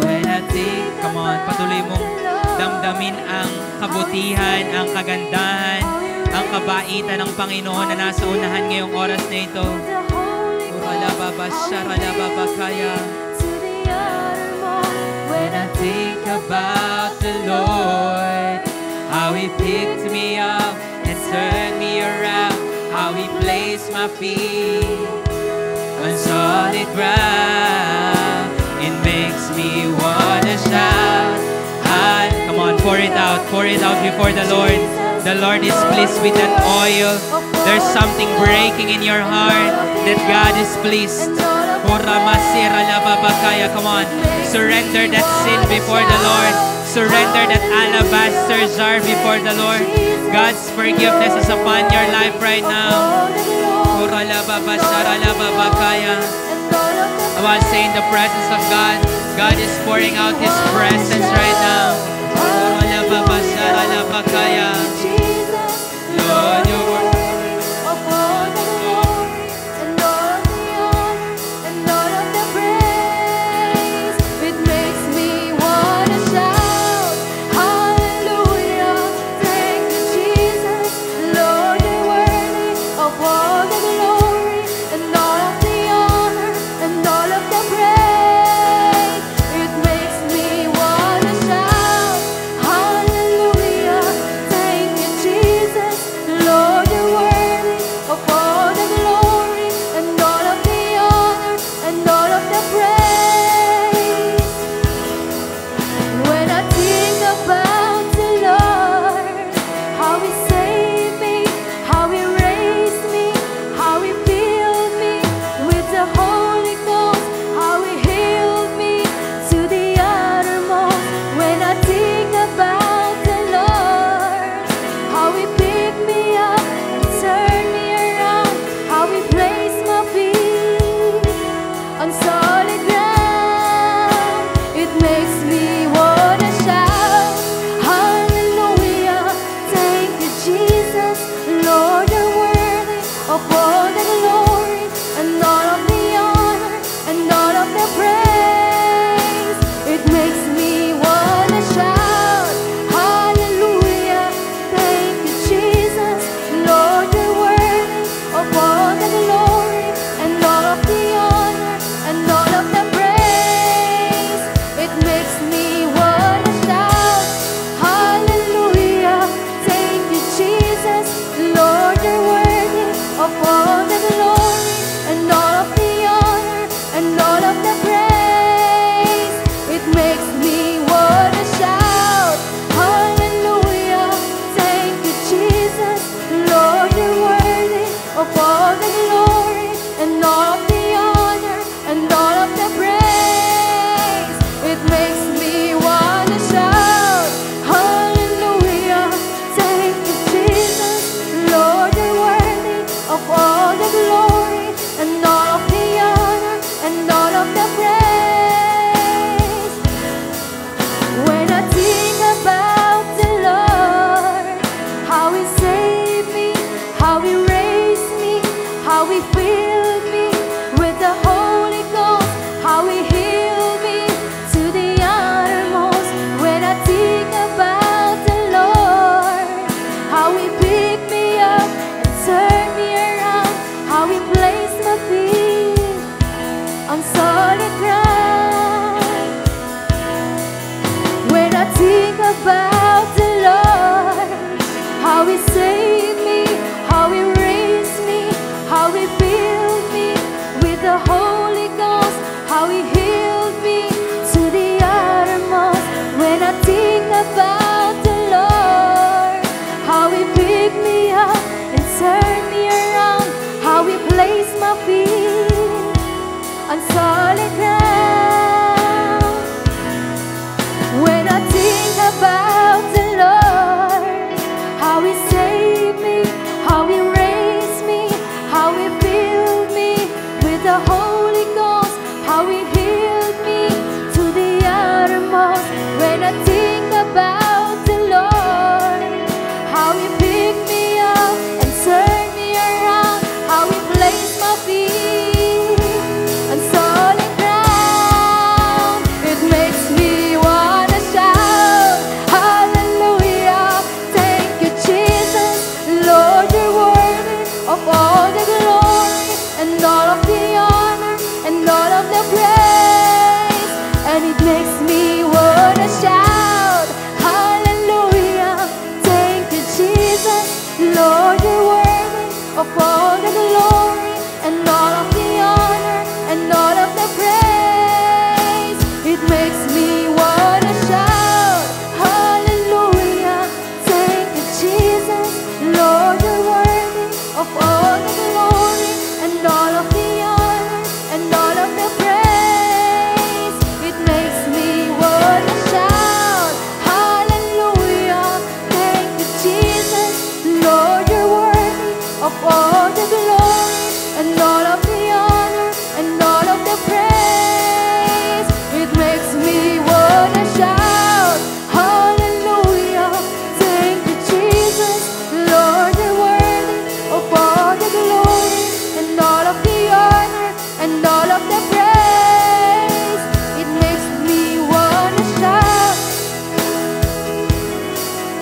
When I think, come on, patuloy mong damdamin ang kabutihan, ang kagandahan, ang kabaitan ng Panginoon na nasa unahan ngayong oras na ito. When I think about the Lord, how He picked me up and turned me around, how He placed my feet on solid ground, it makes me wanna shout. Come on, pour it out before the Lord. The Lord is pleased with that oil. There's something breaking in your heart that God is pleased. Come on, surrender that sin before the Lord. Surrender that alabaster jar before the Lord. God's forgiveness is upon your life right now. I want to say in the presence of God, God is pouring out His presence right now. Lord, your word. Thank of all the glory and all of the honor and all of the praise. It makes me wanna shout, hallelujah. Thank you, Jesus. Lord, you're worthy of all the glory and all of the honor and all of the praise. It makes me wanna shout, hallelujah. Thank you, Jesus. Lord, you're worthy of all the glory and all of the honor and all of the praise. When I think about the Lord, how He saved me, how He raised me, how He filled me with the Holy Ghost, how He healed me to the uttermost. When I think about the Lord, how He picked me up and turned me around, how He placed my feet on solid ground. When I think about the Lord, how He saved me, how He raised me, how He filled me with the Holy Ghost, how He healed me to the uttermost. When I think about the Lord, how He picked me up and turned me around, how He placed my feet on solid ground. When I think about the Lord, how He saved me, how He raised me, how He filled me with the Holy Ghost, how He healed me to the uttermost. When I think about the Lord, how He picked me up and turned me around, how He placed my feet on solid ground, it makes me wanna shout, hallelujah. Thank you, Jesus. Lord, you're worthy of all the glory and all of the honor and all of the praise. And it makes me wanna shout, hallelujah. Thank you, Jesus. Lord, you're worthy of all the glory and all of the honor and all of the praise. It makes me wanna shout, hallelujah. Thank you, Jesus. Lord, you're worthy of all the glory and all of the honor and all of the praise. It makes me wanna shout, hallelujah. Thank you, Jesus. Lord, you're worthy of all the glory and all of the honor and all of the praise. It makes me wanna shout, hallelujah. Thank you, Jesus. Lord, you're worthy of all the glory and all of the honor and all of the praise. It makes me wanna shout,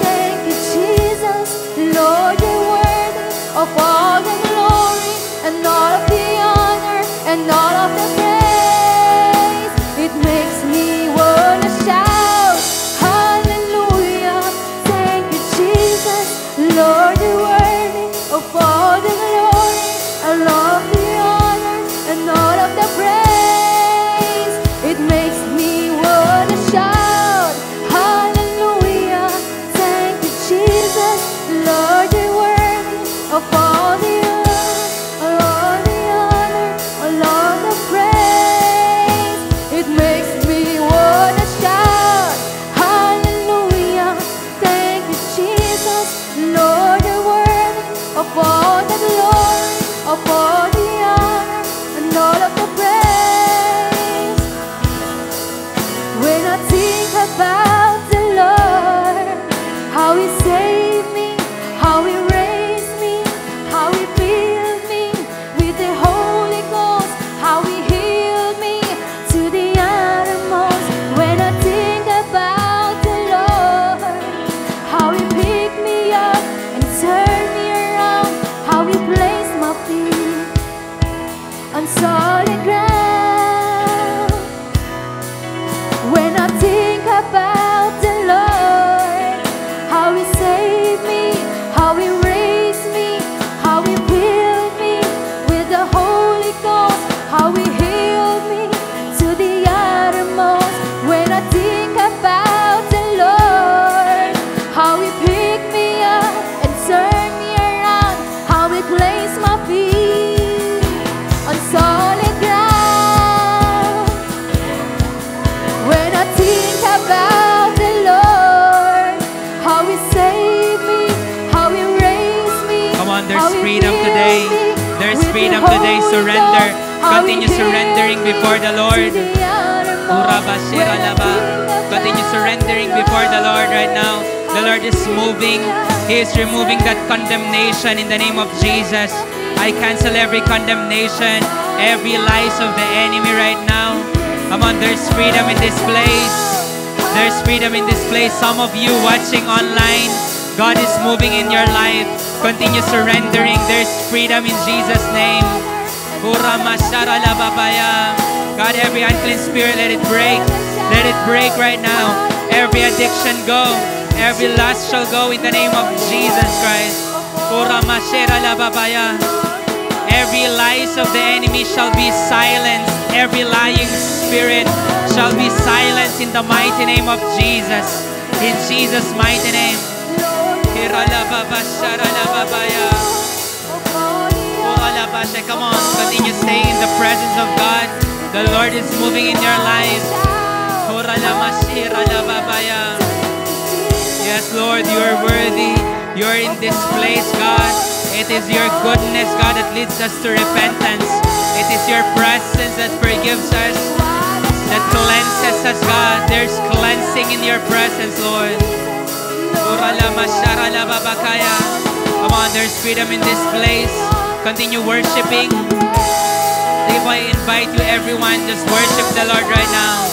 thank you, Jesus. Lord, you're worthy of all the glory and all of the honor and all of the praise. It makes me wanna shout, hallelujah. Thank you, Jesus. Lord, you're worthy of all the glory and all of the honor and all of the praise. It makes me wanna shout, hallelujah. Thank you, Jesus. Lord, you're worthy of all the honor, all of the praise. It makes me wanna shout, hallelujah. Thank you, Jesus. Lord, you're worthy of all the glory, of all the honor, and all of the praise. When I think about the Lord, how He saved me, how He raised me, how He filled me with the Holy Ghost, how He healed me to the uttermost. When I think about the Lord, how He picked me up and turned me around, how He placed my feet on, there's freedom today. There's freedom today. Surrender. Continue surrendering before the Lord. Continue surrendering before the Lord right now. The Lord is moving. He is removing that condemnation in the name of Jesus. I cancel every condemnation, every lies of the enemy right now. Come on, there's freedom in this place. There's freedom in this place. Some of you watching online, God is moving in your life. Continue surrendering. There's freedom in Jesus' name. God, every unclean spirit, let it break. Let it break right now. Every addiction go. Every lust shall go in the name of Jesus Christ. Every lies of the enemy shall be silenced. Every lying spirit shall be silenced in the mighty name of Jesus. In Jesus' mighty name. Come on, continue staying in the presence of God. The Lord is moving in your life. Yes, Lord, you are worthy. You are in this place, God. It is your goodness, God, that leads us to repentance. It is your presence that forgives us, that cleanses us, God. There's cleansing in your presence, Lord. Come on, there's freedom in this place. Continue worshiping. If I invite you, everyone, just worship the Lord right now.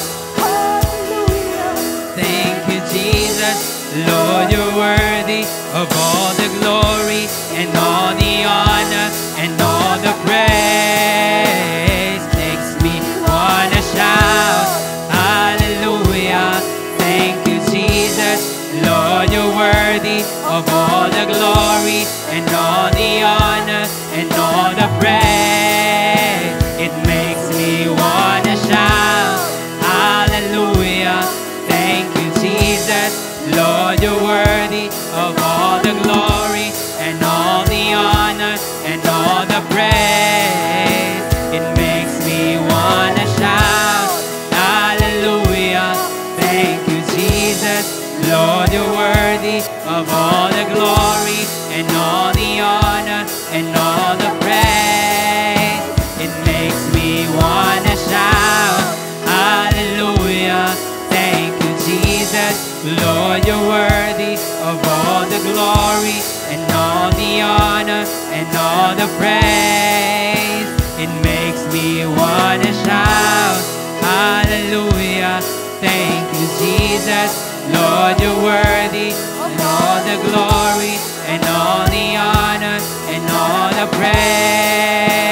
Thank you, Jesus. Lord, you're worthy of all the glory and all the honor and all the praise. Makes me wanna shout, hallelujah. Thank you, Jesus. Lord, you're worthy of all the glory and all the honor and all the praise. It makes me wanna shout, hallelujah. Thank you, Jesus. Lord, you're worthy of all the glory and all the honor and all the praise. It makes me wanna shout, hallelujah. Thank you, Jesus. Lord, you're worthy of all the glory and all the honor and all the praise. It makes me wanna shout, hallelujah. Thank you, Jesus. Lord, you're worthy of all the glory and all the honor and all the praise. It makes me wanna shout, hallelujah. Thank you, Jesus. Lord, you're worthy of all the glory and all the honor and all the praise.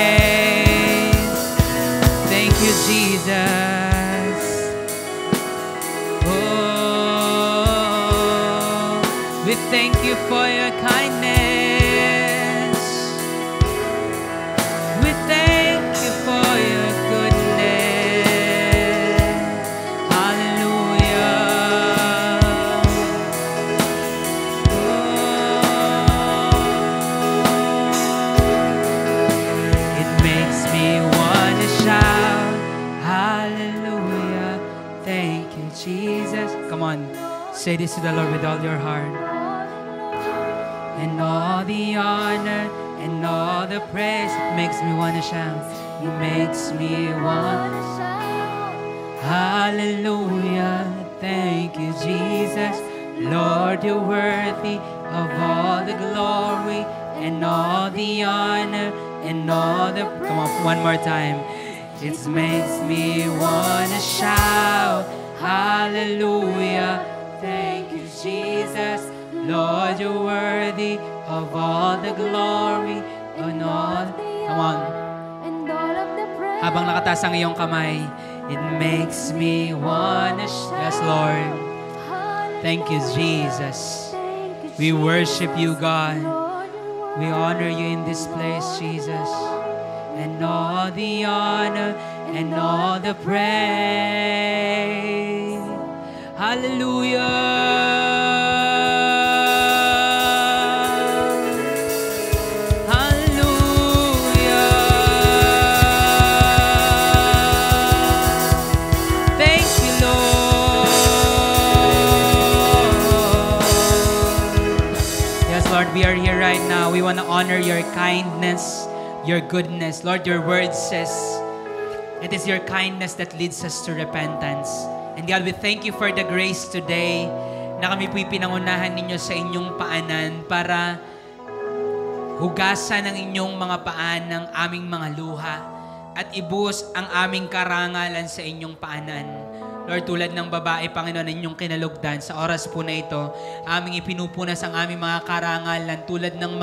Thank you, Jesus. Oh, we thank you for your kindness. We thank you for your goodness. Hallelujah. It makes me want to shout, hallelujah. Thank you, Jesus. Come on, say this to the Lord with all your heart. And all the honor and all the praise, it makes me want to shout. It makes me want to shout, hallelujah. Thank you, Jesus. Lord, you're worthy of all the glory and all the honor and all the... Come on, one more time. It makes me want to shout, hallelujah. Thank you, Jesus. Lord, you're worthy of all the glory and all... Come on. Habang nakataas ang iyong kamay, it makes me wanna... Yes, Lord. Thank you, Jesus. We worship you, God. We honor you in this place, Jesus. And all the honor and all the praise. Hallelujah. We are here right right now, we want to honor your kindness, your goodness. Lord, your word says, it is your kindness that leads us to repentance. And God, we thank you for the grace today na kami po'y pinangunahan ninyo sa inyong paanan para hugasan ang inyong mga paan ng aming mga luha at ibuhos ang aming karangalan sa inyong paanan. Lord, tulad ng babae, Panginoon, inyong kinalugdan sa oras po na ito, aming ipinupunas ang aming mga karangalan tulad ng